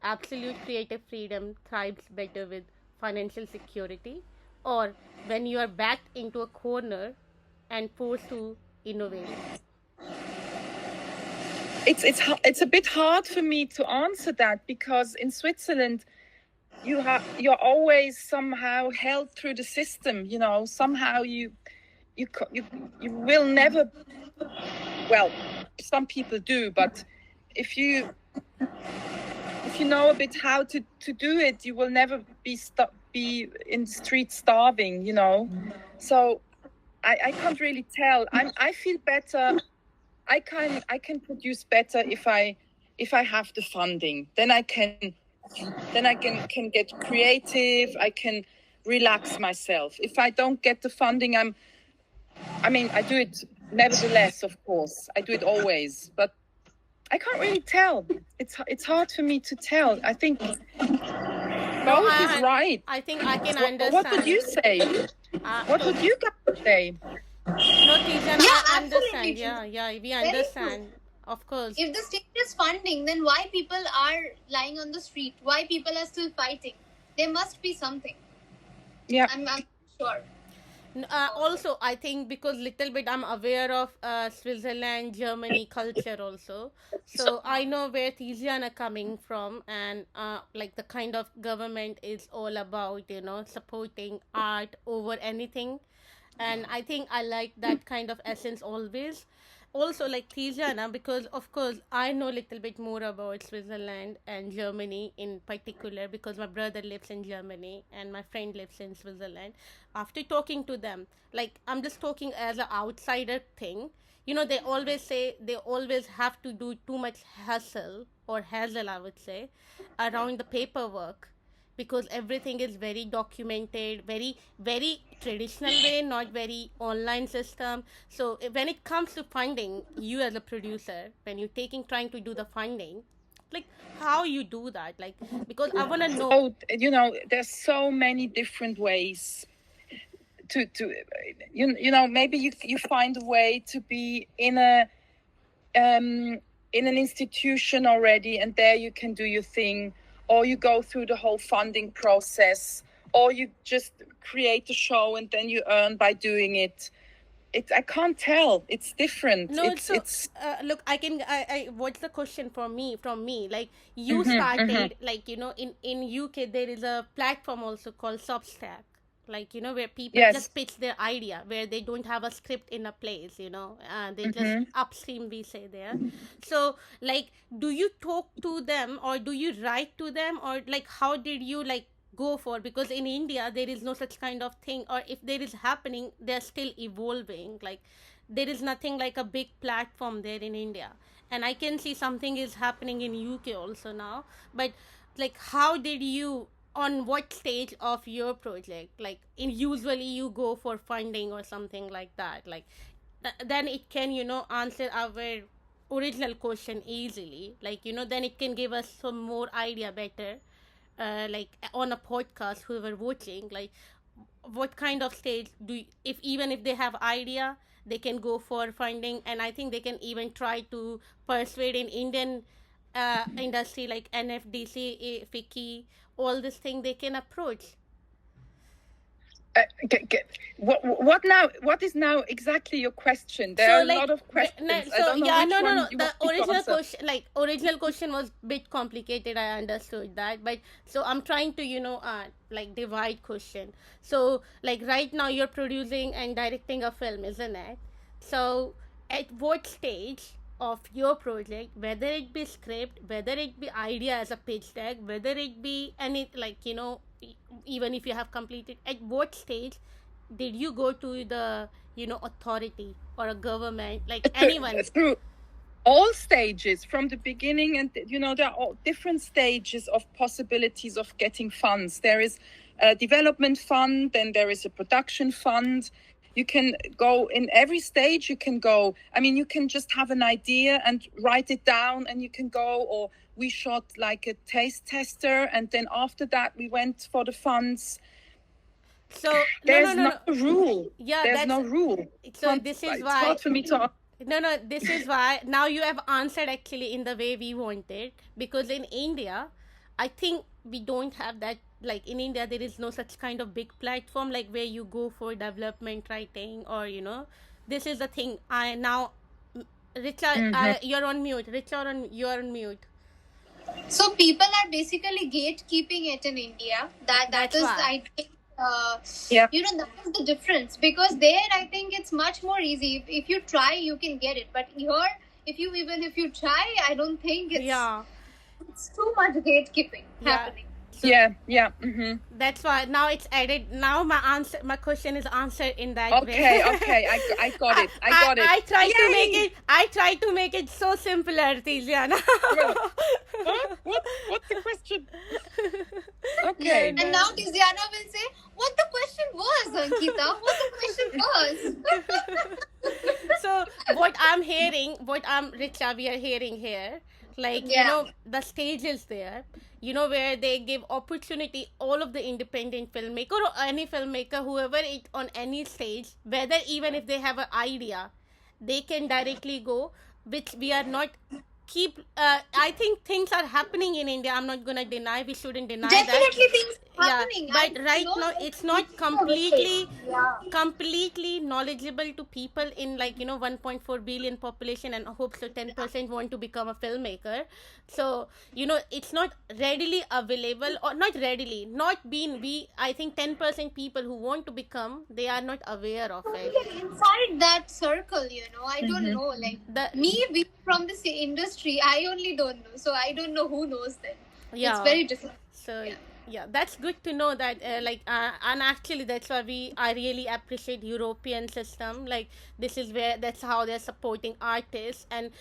S3: absolute creative freedom thrives better with financial security, or when you are backed into a corner and forced to innovate?
S1: It's a bit hard for me to answer that because in Switzerland you're always somehow held through the system. You know, somehow you will never. Well, some people do, but if you know a bit how to do it, you will never be in the street starving. You know, so I can't really tell. I feel better. I can produce better if I have the funding. Then I can get creative. I can relax myself. If I don't get the funding, I do it nevertheless, of course. I do it always, but I can't really tell. It's hard for me to tell. I think both is right.
S3: I think I can understand.
S1: What would you say? What would you guys say?
S3: No, Tiziana, I understand.
S2: absolutely.
S3: Yeah, we
S2: Very
S3: understand.
S2: true.
S3: Of course.
S2: If the state is funding, then why people are lying on the street? Why people are still fighting? There must be something.
S1: Yeah.
S2: I'm sure.
S3: Also, I think because little bit I'm aware of Switzerland, Germany culture also. So I know where Tiziana coming from, and like the kind of government is all about, supporting art over anything. And I think I like that kind of essence always. Also, like Tiziana, because of course I know a little bit more about Switzerland and Germany in particular, because my brother lives in Germany and my friend lives in Switzerland. After talking to them, like I'm just talking as an outsider thing. They always say they always have to do too much hassle, I would say, around the paperwork, because everything is very documented, very very traditional way, not very online system. So when it comes to funding, you as a producer, when you're trying to do the funding, like how you do that, like, because I want to know.
S1: There's so many different ways to maybe you find a way to be in an institution already, and there you can do your thing, or you go through the whole funding process, or you just create a show and then you earn by doing it. I can't tell. It's different.
S3: No, it's look, I what's the question from me, like you started, like, in UK there is a platform also called Substack, like, where people just pitch their idea, where they don't have a script in a place, they just upstream, we say there. So, like, do you talk to them, or do you write to them, or like how did you like go for, because in India there is no such kind of thing, or if there is happening, they're still evolving, like there is nothing like a big platform there in India. And I can see something is happening in UK also now, but like how did you, on what stage of your project, like usually you go for funding or something like that, like then it can answer our original question easily, like then it can give us some more idea better, like on a podcast, whoever watching, like what kind of stage if even if they have idea, they can go for funding. And I think they can even try to persuade in Indian industry, like NFDC, FICCI, all this thing they can approach.
S1: What now? What is now exactly your question? There
S3: So
S1: are a
S3: like
S1: lot of questions. I
S3: so
S1: don't know
S3: yeah,
S1: which
S3: no,
S1: one you
S3: the
S1: want me to
S3: original
S1: answer.
S3: question, like original question was a bit complicated, I understood that, but so I'm trying to like divide question. So like right now you're producing and directing a film, isn't it? So at what stage of your project, whether it be script, whether it be idea as a pitch deck, whether it be any, like even if you have completed, at what stage did you go to the authority or a government, like anyone?
S1: Through all stages from the beginning, and there are all different stages of possibilities of getting funds. There is a development fund, then there is a production fund. You can go in every stage. You can go, I mean, you can just have an idea and write it down and you can go, or we shot like a taste tester, and then after that we went for the funds.
S3: So
S1: There's no rule.
S3: Yeah,
S1: There's
S3: that's
S1: no rule.
S3: so. This is
S1: It's
S3: why.
S1: hard for me to.
S3: No, this is why now you have answered actually in the way we wanted, because in India, I think we don't have that. Like in India, there is no such kind of big platform like where you go for development writing, or this is the thing. I now, Richard, you're on mute. Richard, you're on mute.
S2: So people are basically gatekeeping it in India. That is, I think,
S1: Yeah.
S2: that is the difference, because there I think it's much more easy. If you try, you can get it. But here, if you try, I don't think it's too much gatekeeping happening.
S3: So
S1: yeah.
S3: That's why now it's added. Now my question is answered in that way.
S1: Okay. I got it.
S3: I try to make it so simpler, Tiziana.
S1: What's the question? Okay.
S2: And now Tiziana will say what the question was, Ankita. What the question was.
S3: So what I'm hearing, Richa, we are hearing here, like the stages there, where they give opportunity all of the independent filmmaker or any filmmaker, whoever it on any stage, whether even if they have an idea, they can directly go, which we are not I think things are happening in India. I'm not gonna deny, we shouldn't deny
S2: Definitely
S3: that.
S2: things happening.
S3: But right now it's not completely knowledgeable to people in 1.4 billion population, and I hope so 10% want to become a filmmaker. So it's not readily available, or not readily, not being I think 10% people who want to become, they are not aware of it.
S2: Inside that circle, I don't know, we from this industry, I only don't know, so I don't know who knows them. It's very different.
S3: So yeah, that's good to know that and actually that's why I really appreciate European system. Like that's how they're supporting artists, and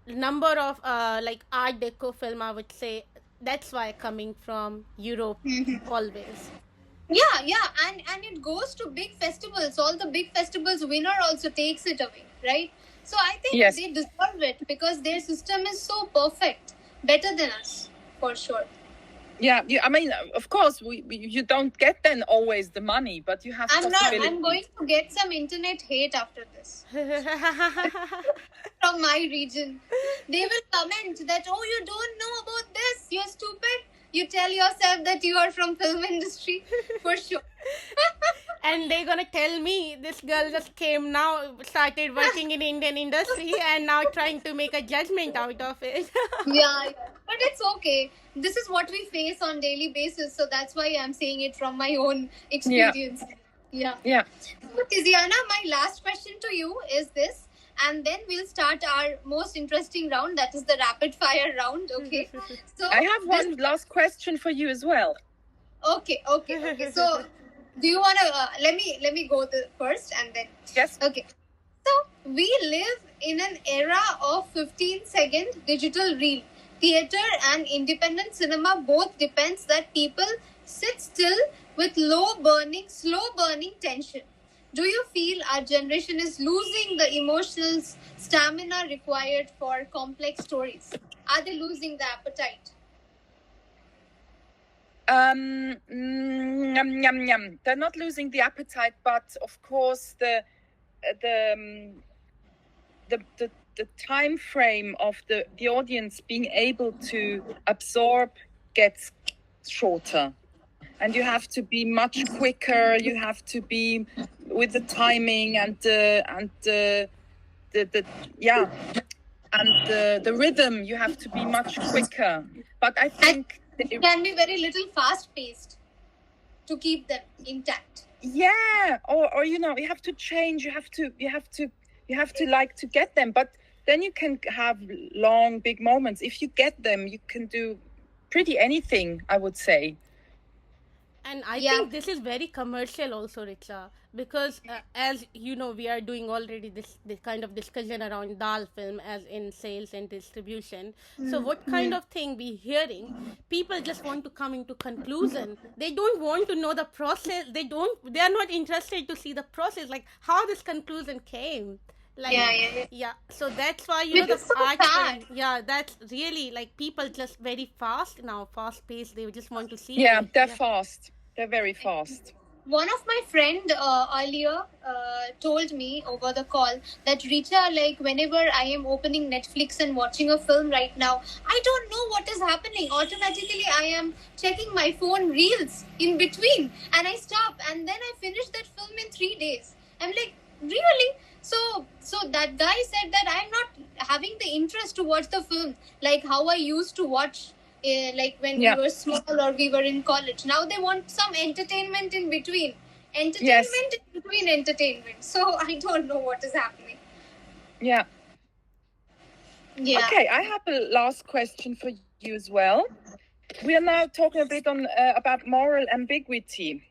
S3: number of art deco film, I would say that's why coming from Europe always.
S2: Yeah, and it goes to big festivals. All the big festivals winner also takes it away, right? So I think they deserve it, because their system is so perfect, better than us, for sure.
S1: Yeah. I mean, of course, you don't get then always the money, but you have.
S2: I'm going to get some internet hate after this from my region. They will comment that, oh, you don't know about this, you're stupid. You tell yourself that you are from film industry, for sure.
S3: And they're gonna tell me this girl just came now, started working in Indian industry, and now trying to make a judgment out of it.
S2: Yeah, but it's okay. This is what we face on daily basis, so that's why I'm saying it from my own experience. Yeah. So, Tiziana, my last question to you is this, and then we'll start our most interesting round, that is the rapid fire round. Okay. So
S1: I have one last question for you as well.
S2: Okay. So do you want to let me go first, and then
S1: yes.
S2: Okay. So we live in an era of 15-second digital reel. Theater and independent cinema both depends that people sit still with slow burning tension. Do you feel our generation is losing the emotional stamina required for complex stories? Are they losing the appetite?
S1: They're not losing the appetite, but of course the time frame of the audience being able to absorb gets shorter. and you have to be much quicker. You have to be with the timing and the yeah, and the rhythm. You have to be much quicker. But I think
S2: it can be very little fast paced to keep them intact.
S1: Yeah, or you know, you have to change. You have to like to get them. But then you can have long, big moments. If you get them, you can do pretty anything, I would say.
S3: And I think this is very commercial also, Richa, because as you know, we are doing already this kind of discussion around DAAL film as in sales and distribution. So what kind of thing we hearing? People just want to come into conclusion. They don't want to know the process. They are not interested to see the process, like how this conclusion came. Like, yeah. So that's why, you know, the art film, that's really like people just very fast now, fast paced. They just want to see.
S1: Yeah, they're fast. They're very fast.
S2: One of my friend earlier told me over the call that, Richa, like whenever I am opening Netflix and watching a film right now, I don't know what is happening. Automatically, I am checking my phone reels in between, and I stop, and then I finish that film in 3 days. I'm like, really? So that guy said that I'm not having the interest to watch the film like how I used to watch like when we were small or we were in college. Now they want some entertainment in between. Entertainment in between entertainment. So I don't know what is happening.
S1: Yeah. Okay, I have a last question for you as well. We are now talking a bit on about moral ambiguity.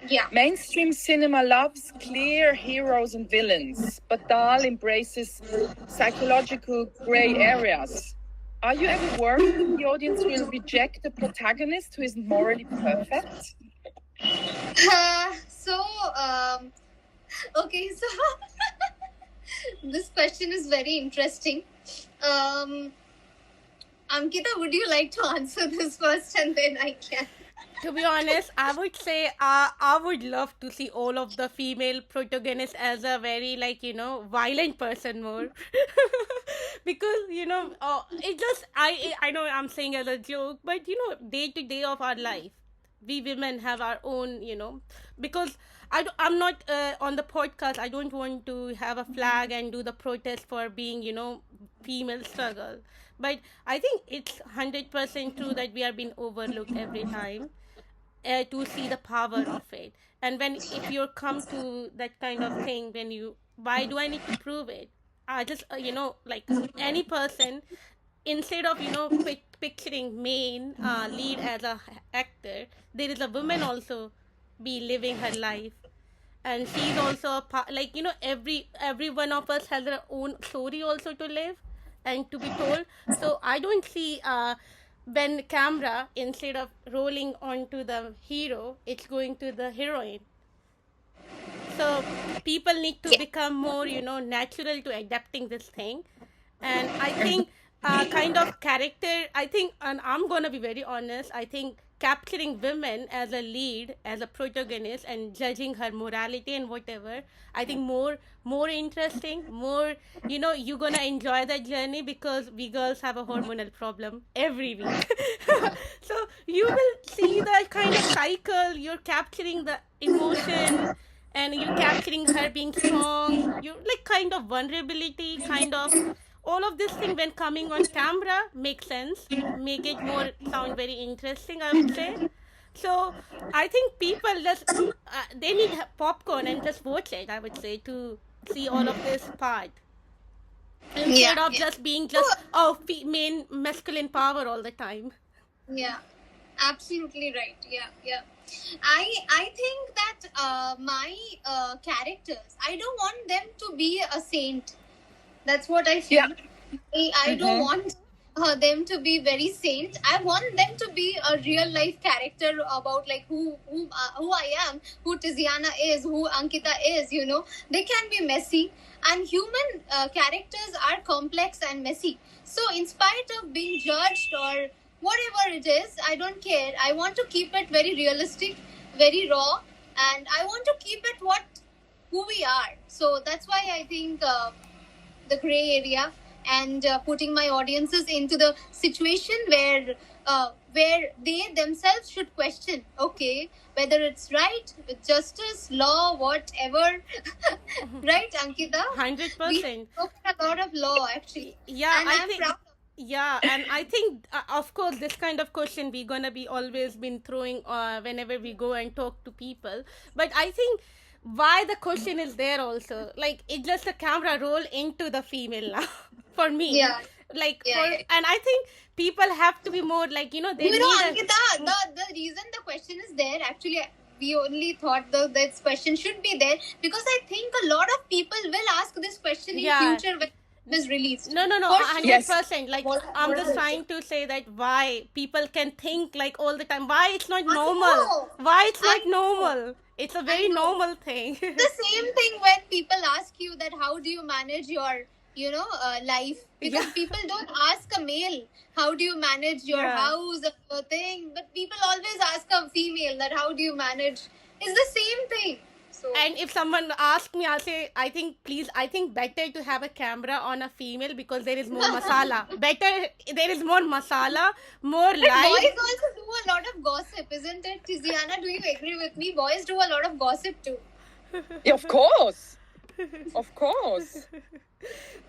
S2: Yeah.
S1: Mainstream cinema loves clear heroes and villains, but DAAL embraces psychological grey areas. Are you ever worried the audience will reject the protagonist who isn't morally perfect?
S2: Okay, so this question is very interesting. Ankita, would you like to answer this first and then I can?
S3: To be honest, I would say I would love to see all of the female protagonists as a very, like, you know, violent person more. Because, you know, it just, I know I'm saying as a joke, but, you know, day to day of our life, we women have our own, you know, because I'm not on the podcast, I don't want to have a flag and do the protest for being, you know, female struggle. But I think it's 100% true that we are being overlooked every time. To see the power of it, and when if you come to that kind of thing, when you, why do I need to prove it? I just you know, like any person, instead of, you know, picturing main lead as a actor, there is a woman also be living her life, and she's also a like, you know, every one of us has their own story also to live and to be told. So I don't see when camera, instead of rolling onto the hero, it's going to the heroine. So people need to become more, you know, natural to adapting this thing. And I think kind of character, I think, and I'm gonna be very honest, I think capturing women as a lead, as a protagonist, and judging her morality and whatever, I think more interesting, more, you know, you're gonna enjoy that journey, because we girls have a hormonal problem every week. So you will see that kind of cycle. You're capturing the emotion, and you're capturing her being strong, you like kind of vulnerability, kind of all of this thing when coming on camera makes sense, make it more sound very interesting, I would say. So I think people just they need popcorn and just watch it, I would say, to see all of this part, instead of just being just main masculine power all the time.
S2: Yeah, absolutely right. Yeah. I think that my characters, I don't want them to be a saint. That's what I feel. I don't want them to be very saint. I want them to be a real life character about like who I am, who Tiziana is, who Ankita is. You know, they can be messy, and human characters are complex and messy. So in spite of being judged or whatever it is, I don't care. I want to keep it very realistic, very raw, and I want to keep it who we are. So that's why I think the gray area and putting my audiences into the situation where they themselves should question, okay, whether it's right, justice, law, whatever. Right, Ankita?
S3: 100%.
S2: We spoken a lot of law actually,
S3: Yeah,
S2: and
S3: I
S2: I'm
S3: think.
S2: proud.
S3: Yeah, and I think, of course, this kind of question we're gonna be always been throwing whenever we go and talk to people. But I think why the question is there also, like it's just a camera roll into the female now for me.
S2: Yeah,
S3: Like
S2: yeah,
S3: for,
S2: yeah.
S3: and I think people have to be more like, they
S2: You know,
S3: need a.
S2: Ankita, the reason the question is there, actually, we only thought this question should be there because I think a lot of people will ask this question in
S3: Yeah.
S2: future when it is released.
S3: No,
S2: For sure.
S1: Yes.
S3: 100%. Like
S2: What-
S3: I'm
S2: what
S3: just
S2: are they?
S3: trying to say that why people can think like all the time. Why it's not
S2: I
S3: normal?
S2: know.
S3: Why it's
S2: I
S3: not
S2: know.
S3: normal? It's a very
S2: know.
S3: normal thing.
S2: The same thing when people ask you that how do you manage your life, because
S3: Yeah.
S2: people don't ask a male how do you manage your
S3: Yeah.
S2: house or your thing, but people always ask a female that how do you manage. It's the same thing. So
S3: And if someone asks me, I'll say, I think better to have a camera on a female because there is more masala. Better, there is more masala, more
S2: but
S3: light.
S2: boys also do a lot of gossip, isn't it, Tiziana? Do you agree with me? Boys do a lot of gossip too.
S1: Yeah, of course. Of course.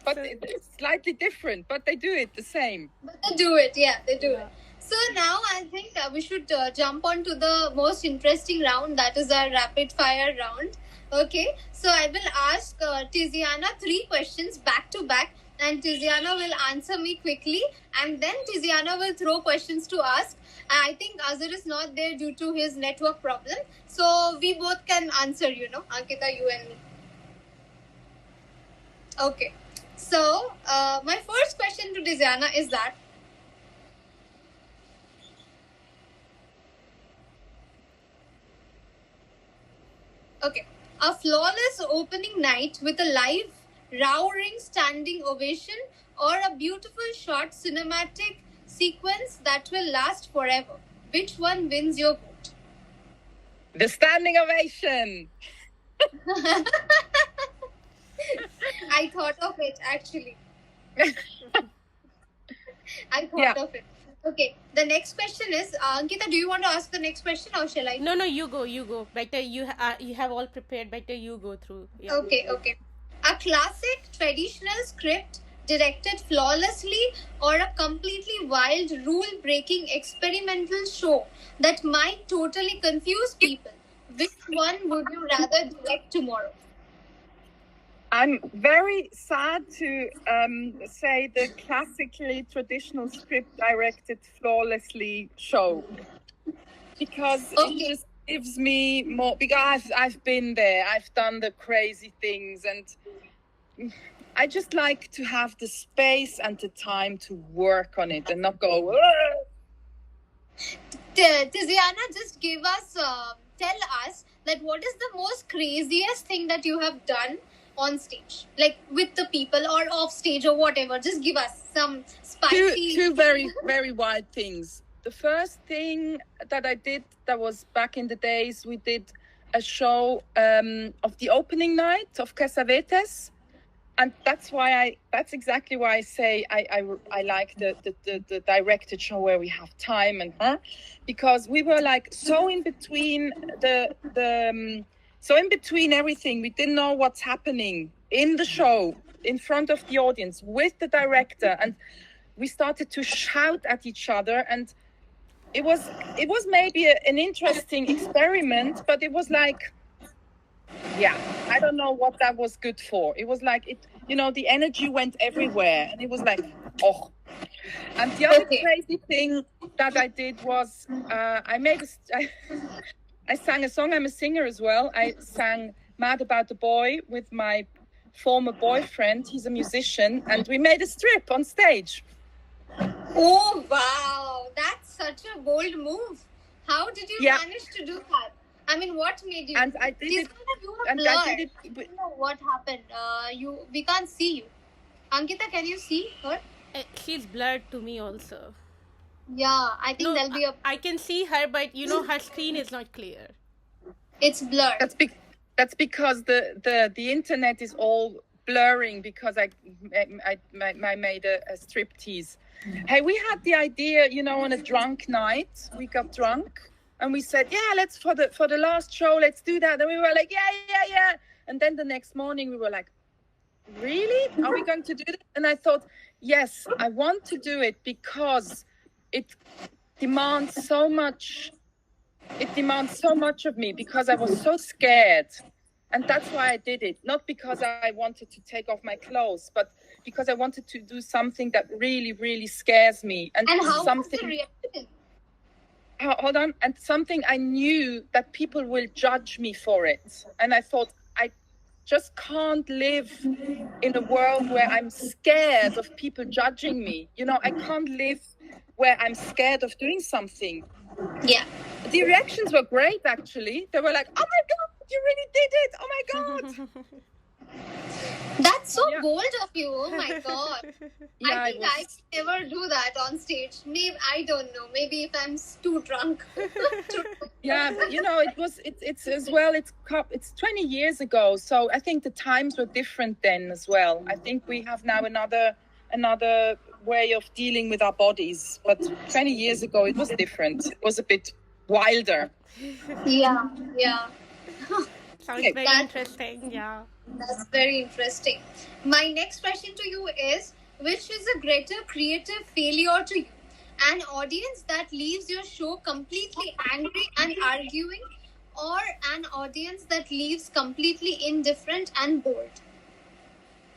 S1: But it's slightly different, but they do it the same.
S2: But they do it, yeah, they do it. So now I think we should jump on to the most interesting round, that is our rapid fire round. Okay, so I will ask Tiziana 3 questions back to back, and Tiziana will answer me quickly, and then Tiziana will throw questions to us. I think Azhar is not there due to his network problem, so we both can answer, Ankita, you and me. Okay, so my first question to Tiziana is that, okay, a flawless opening night with a live, roaring standing ovation, or a beautiful short cinematic sequence that will last forever. Which one wins your vote?
S1: The standing ovation.
S2: I thought of it actually. I thought
S1: Yeah.
S2: of it. Okay, the next question is, Ankita, do you want to ask the next question or shall I?
S3: No, you go. Better you have all prepared. Better you go through. Yeah.
S2: Okay. A classic traditional script directed flawlessly, or a completely wild, rule-breaking experimental show that might totally confuse people? Which one would you rather direct tomorrow?
S1: I'm very sad to say the classically traditional script directed flawlessly show, because
S2: Okay.
S1: it just gives me more, because I've been there, I've done the crazy things, and I just like to have the space and the time to work on it and not go,
S2: Tiziana, just tell us that what is the most craziest thing that you have done on stage, like with the people or off stage or whatever. Just give us some spicy.
S1: two very, very wild things. The first thing that I did, that was back in the days, we did a show of the opening night of Casavetes. And that's exactly why I say I like the directed show where we have time because we were like so in between so in between everything. We didn't know what's happening in the show, in front of the audience, with the director, and we started to shout at each other. And it was maybe an interesting experiment, but it was like, yeah, I don't know what that was good for. It was like the energy went everywhere, and it was like, oh. And the other crazy thing that I did was I sang a song. I'm a singer as well. I sang "Mad About the Boy" with my former boyfriend. He's a musician, and we made a strip on stage.
S2: Oh wow, that's such a bold move. How did you manage to do that? I mean, what made you?
S1: And I did it.
S2: I don't know what happened. We can't see you. Ankita, can you see her?
S3: She's blurred to me also.
S2: Yeah, I think there'll be
S3: I can see her, but her screen is not clear.
S2: It's blurred.
S1: That's because the internet is all blurring because I made a striptease. Hey, we had the idea, on a drunk night, we got drunk and we said, yeah, let's for the last show, let's do that. And we were like, yeah. And then the next morning we were like, really? Are we going to do that? And I thought, yes, I want to do it because it demands so much. It demands so much of me because I was so scared. And that's why I did it. Not because I wanted to take off my clothes, but because I wanted to do something that really, really scares me.
S2: And how
S1: something,
S2: was the reaction?
S1: Hold on. And something I knew that people will judge me for it. And I thought, I just can't live in a world where I'm scared of people judging me. I can't live where I'm scared of doing something.
S2: Yeah.
S1: The reactions were great, actually. They were like, oh my God, you really did it. Oh my God.
S2: That's so bold of you. Oh my God.
S1: Yeah,
S2: I think I can never do that on stage. Maybe, I don't know. Maybe if I'm too drunk.
S1: Yeah, it's as well, it's 20 years ago. So I think the times were different then as well. I think we have now another way of dealing with our bodies. But 20 years ago, it was different. It was a bit wilder.
S2: Yeah.
S3: Sounds very interesting, yeah.
S2: That's very interesting. My next question to you is, which is a greater creative failure to you? An audience that leaves your show completely angry and arguing, or an audience that leaves completely indifferent and bored?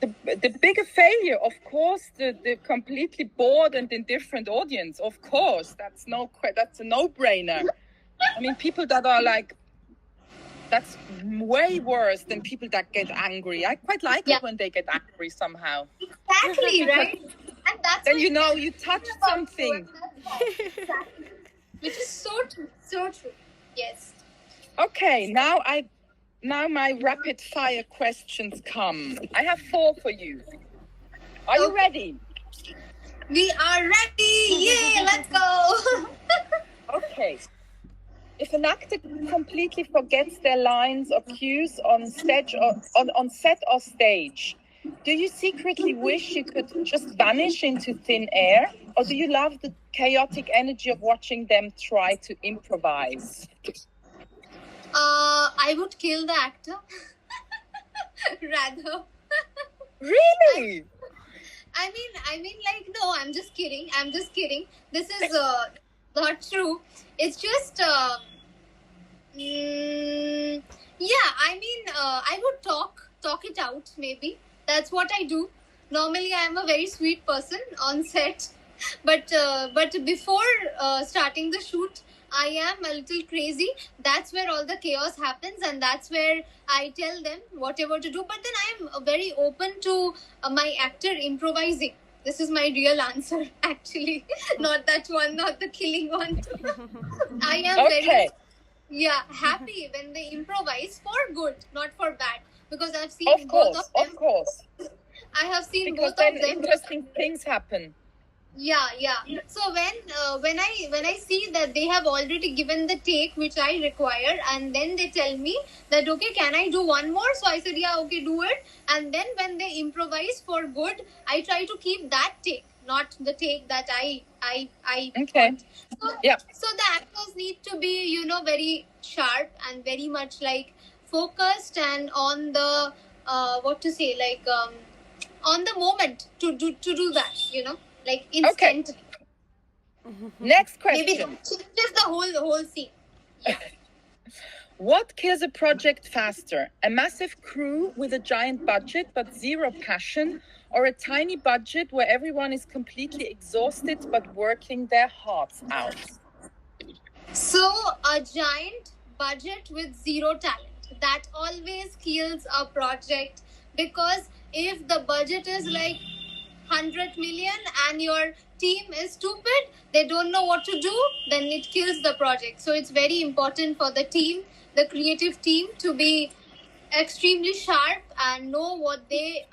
S1: The bigger failure, of course, the completely bored and indifferent audience. Of course, that's a no-brainer. I mean, people that are like, that's way worse than people that get angry. I quite like it when they get angry somehow.
S2: Exactly, right? And that's
S1: then you touch something.
S2: Exactly. Which is so true. Yes.
S1: Okay, now my rapid fire questions come. I have 4 for you. Are you ready?
S2: We are ready. Yay, let's go.
S1: Okay. If an actor completely forgets their lines or cues on set or stage, do you secretly wish you could just vanish into thin air? Or do you love the chaotic energy of watching them try to improvise?
S2: I would kill the actor. Rather.
S1: Really?
S2: I mean, like, no, I'm just kidding. This is not true. It's just, I would talk it out, maybe. That's what I do. Normally, I'm a very sweet person on set. But before starting the shoot, I am a little crazy. That's where all the chaos happens, and that's where I tell them whatever to do. But then I am very open to my actor improvising. This is my real answer, actually. Not that one, not the killing one. I am very happy when they improvise for good, not for bad. Because I've seen both of them.
S1: Of course.
S2: I have seen
S1: because
S2: both of them.
S1: Interesting things happen.
S2: Yeah. So when I see that they have already given the take which I require, and then they tell me that, okay, can I do one more? So I said, yeah, okay, do it. And then when they improvise for good, I try to keep that take, not the take that I
S1: okay.
S2: So the actors need to be, very sharp and very much like focused and on the on the moment to do that, like instantly.
S1: Okay. Next question.
S2: Maybe that changes the whole scene. Yeah.
S1: What kills a project faster? A massive crew with a giant budget but zero passion, or a tiny budget where everyone is completely exhausted but working their hearts out?
S2: So a giant budget with zero talent. That always kills a project, because if the budget is like 100 million and your team is stupid, they don't know what to do, then it kills the project. So it's very important for the team, the creative team, to be extremely sharp and know what they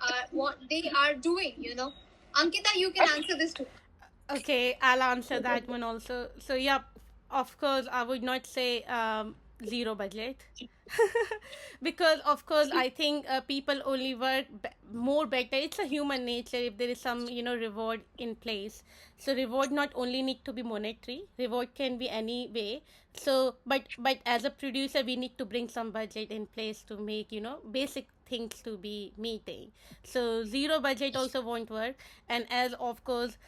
S2: are doing. Ankita, you can answer this too.
S3: Okay, I'll answer that one also. So yeah, of course, I would not say zero budget. Because of course I think people only work more better. It's a human nature if there is some reward in place. So reward not only need to be monetary, reward can be any way. So but as a producer we need to bring some budget in place to make basic things to be meeting. So zero budget also won't work. And as of course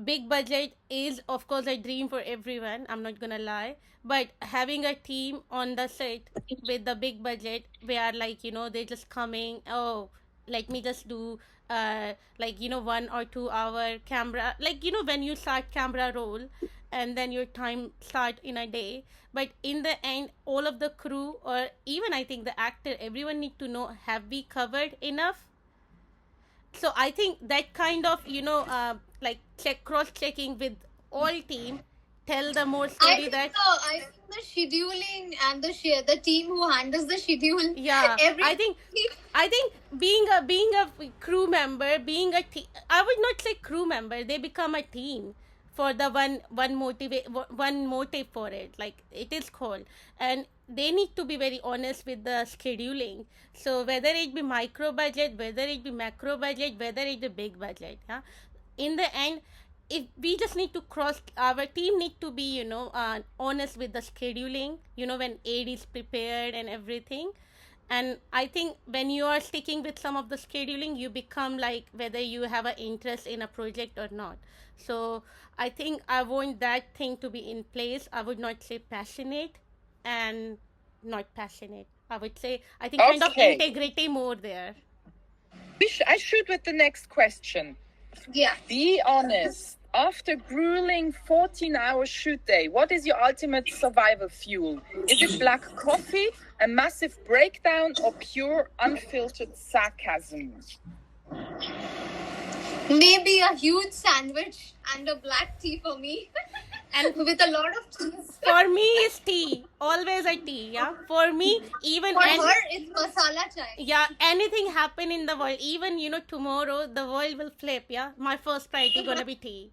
S3: big budget is of course a dream for everyone, I'm not gonna lie. But having a team on the set with the big budget where like they're just coming, oh, let me just do like 1 or 2 hour camera, like when you start camera roll and then your time start in a day. But in the end all of the crew, or even I think the actor, everyone need to know, have we covered enough? So I think that kind of like cross checking with all team tell the more story that
S2: I think the scheduling and the team who handles the schedule.
S3: Yeah, I think being a crew member, being a team, I would not say crew member, they become a team for the one motive for it, like it is called. And they need to be very honest with the scheduling. So whether it be micro budget, whether it be macro budget, whether it be big budget, yeah, in the end, if we just need to cross, our team need to be honest with the scheduling, when aid is prepared and everything. And I think when you are sticking with some of the scheduling, you become like whether you have an interest in a project or not. So I think I want that thing to be in place. I would not say passionate and not passionate. I would say, I think kind of integrity more there.
S1: I shoot with the next question.
S2: Yeah.
S1: Be honest. After grueling 14-hour shoot day, what is your ultimate survival fuel? Is it black coffee, a massive breakdown, or pure unfiltered sarcasm?
S2: Maybe a huge sandwich and a black tea for me. And with a lot of cheese.
S3: For me, it's tea. Always a tea, yeah. For me, even...
S2: For her, it's masala chai.
S3: Yeah, anything happen in the world, even, tomorrow, the world will flip, yeah. My first priority gonna be tea.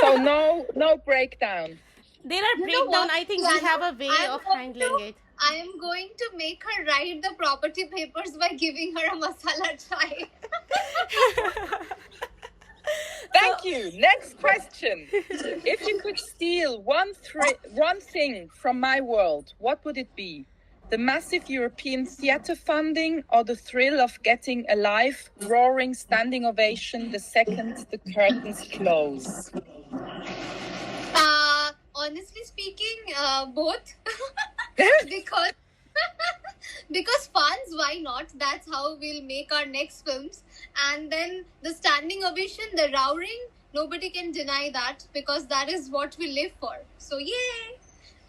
S1: So no breakdown.
S3: There are breakdown. I think we have a way of handling it.
S2: I am going to make her write the property papers by giving her a masala chai.
S1: Thank you. Next question. If you could steal one thing from my world, what would it be? The massive European theatre funding, or the thrill of getting a live, roaring standing ovation the second the curtains close?
S2: Honestly speaking, both. Because fans, why not? That's how we'll make our next films. And then the standing ovation, the roaring, nobody can deny that, because that is what we live for. So yay!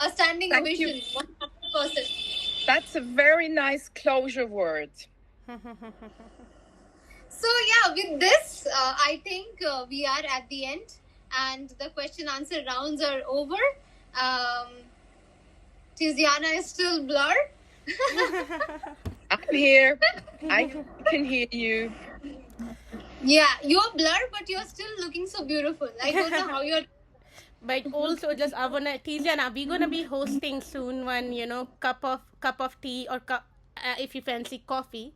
S2: A standing ovation, 100%.
S1: That's a very nice closure word.
S2: So yeah, with this, I think we are at the end, and the question answer rounds are over. Tiziana is still blur.
S1: I'm here. I can hear you.
S2: Yeah, you're blur, but you're still looking so beautiful. I don't know how you're...
S3: But also, just I wanna, Tiziana, we're gonna be hosting soon one, cup of tea or if you fancy coffee,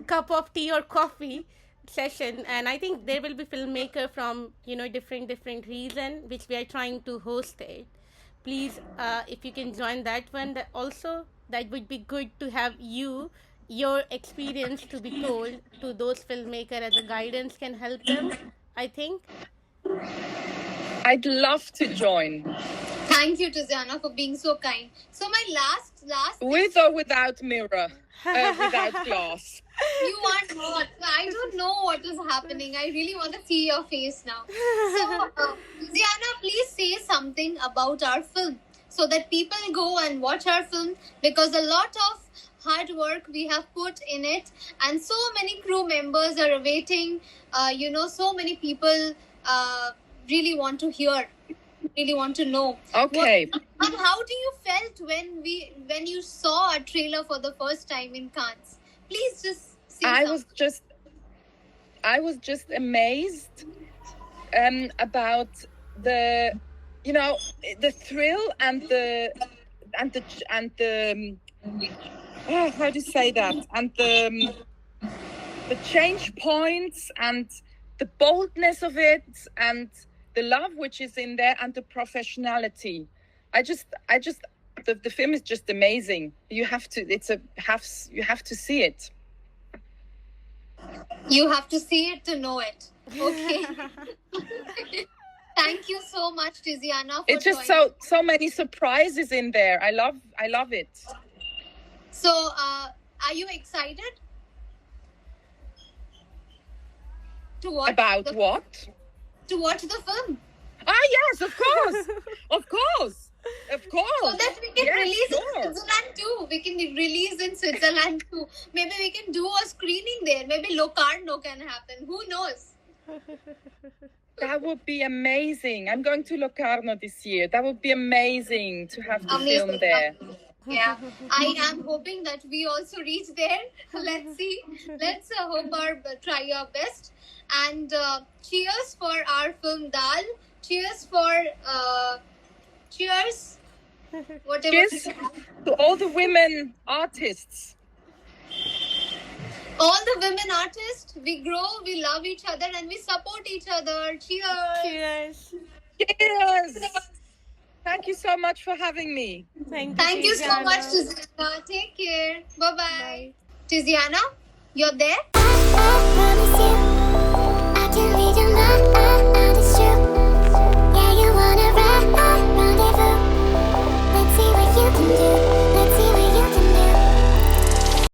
S3: cup of tea or coffee session. And I think there will be filmmaker from different region which we are trying to host it. Please, if you can join that one, that would be good to have your experience to be told to those filmmakers, as the guidance can help them, I think.
S1: I'd love to join.
S2: Thank you, Tiziana, for being so kind. So my last
S1: with or without mirror, without glass.
S2: You want what? I don't know what is happening. I really want to see your face now. So, Tiziana, please say something about our film so that people go and watch our film, because a lot of hard work we have put in it, and so many crew members are awaiting. So many people really want to hear, really want to know.
S1: Okay.
S2: And how do you felt when you saw a trailer for the first time in Cannes? Please just say something.
S1: I was just amazed about the thrill and how do you say that? And the change points and the boldness of it and the love which is in there and the professionality. The film is just amazing. You have to see it.
S2: You have to see it to know it. Okay. Thank you so much, Tiziana. For
S1: It's just
S2: joining.
S1: so many surprises in there. I love it.
S2: So, are you excited to watch
S1: About what?
S2: To watch the film,
S1: Yes, of course. Of course.
S2: so that we can
S1: Yes,
S2: release
S1: sure.
S2: in Switzerland too. We can release in Switzerland too. Maybe we can do a screening there. Maybe Locarno can happen. Who knows?
S1: That would be amazing. I'm going to Locarno this year. That would be amazing to have the film there.
S2: Yeah, I am hoping that we also reach there. Let's see. Let's try our best. And cheers for our film DAAL. Cheers for cheers. Whatever.
S1: Cheers to all the women artists.
S2: All the women artists, we grow, we love each other, and we support each other. Cheers.
S3: Cheers.
S1: Cheers. Thank you so much for having me.
S2: Thank you so much, Tiziana. Take care. Bye-bye. Tiziana, you're there?
S4: I promise you, I can read your mind.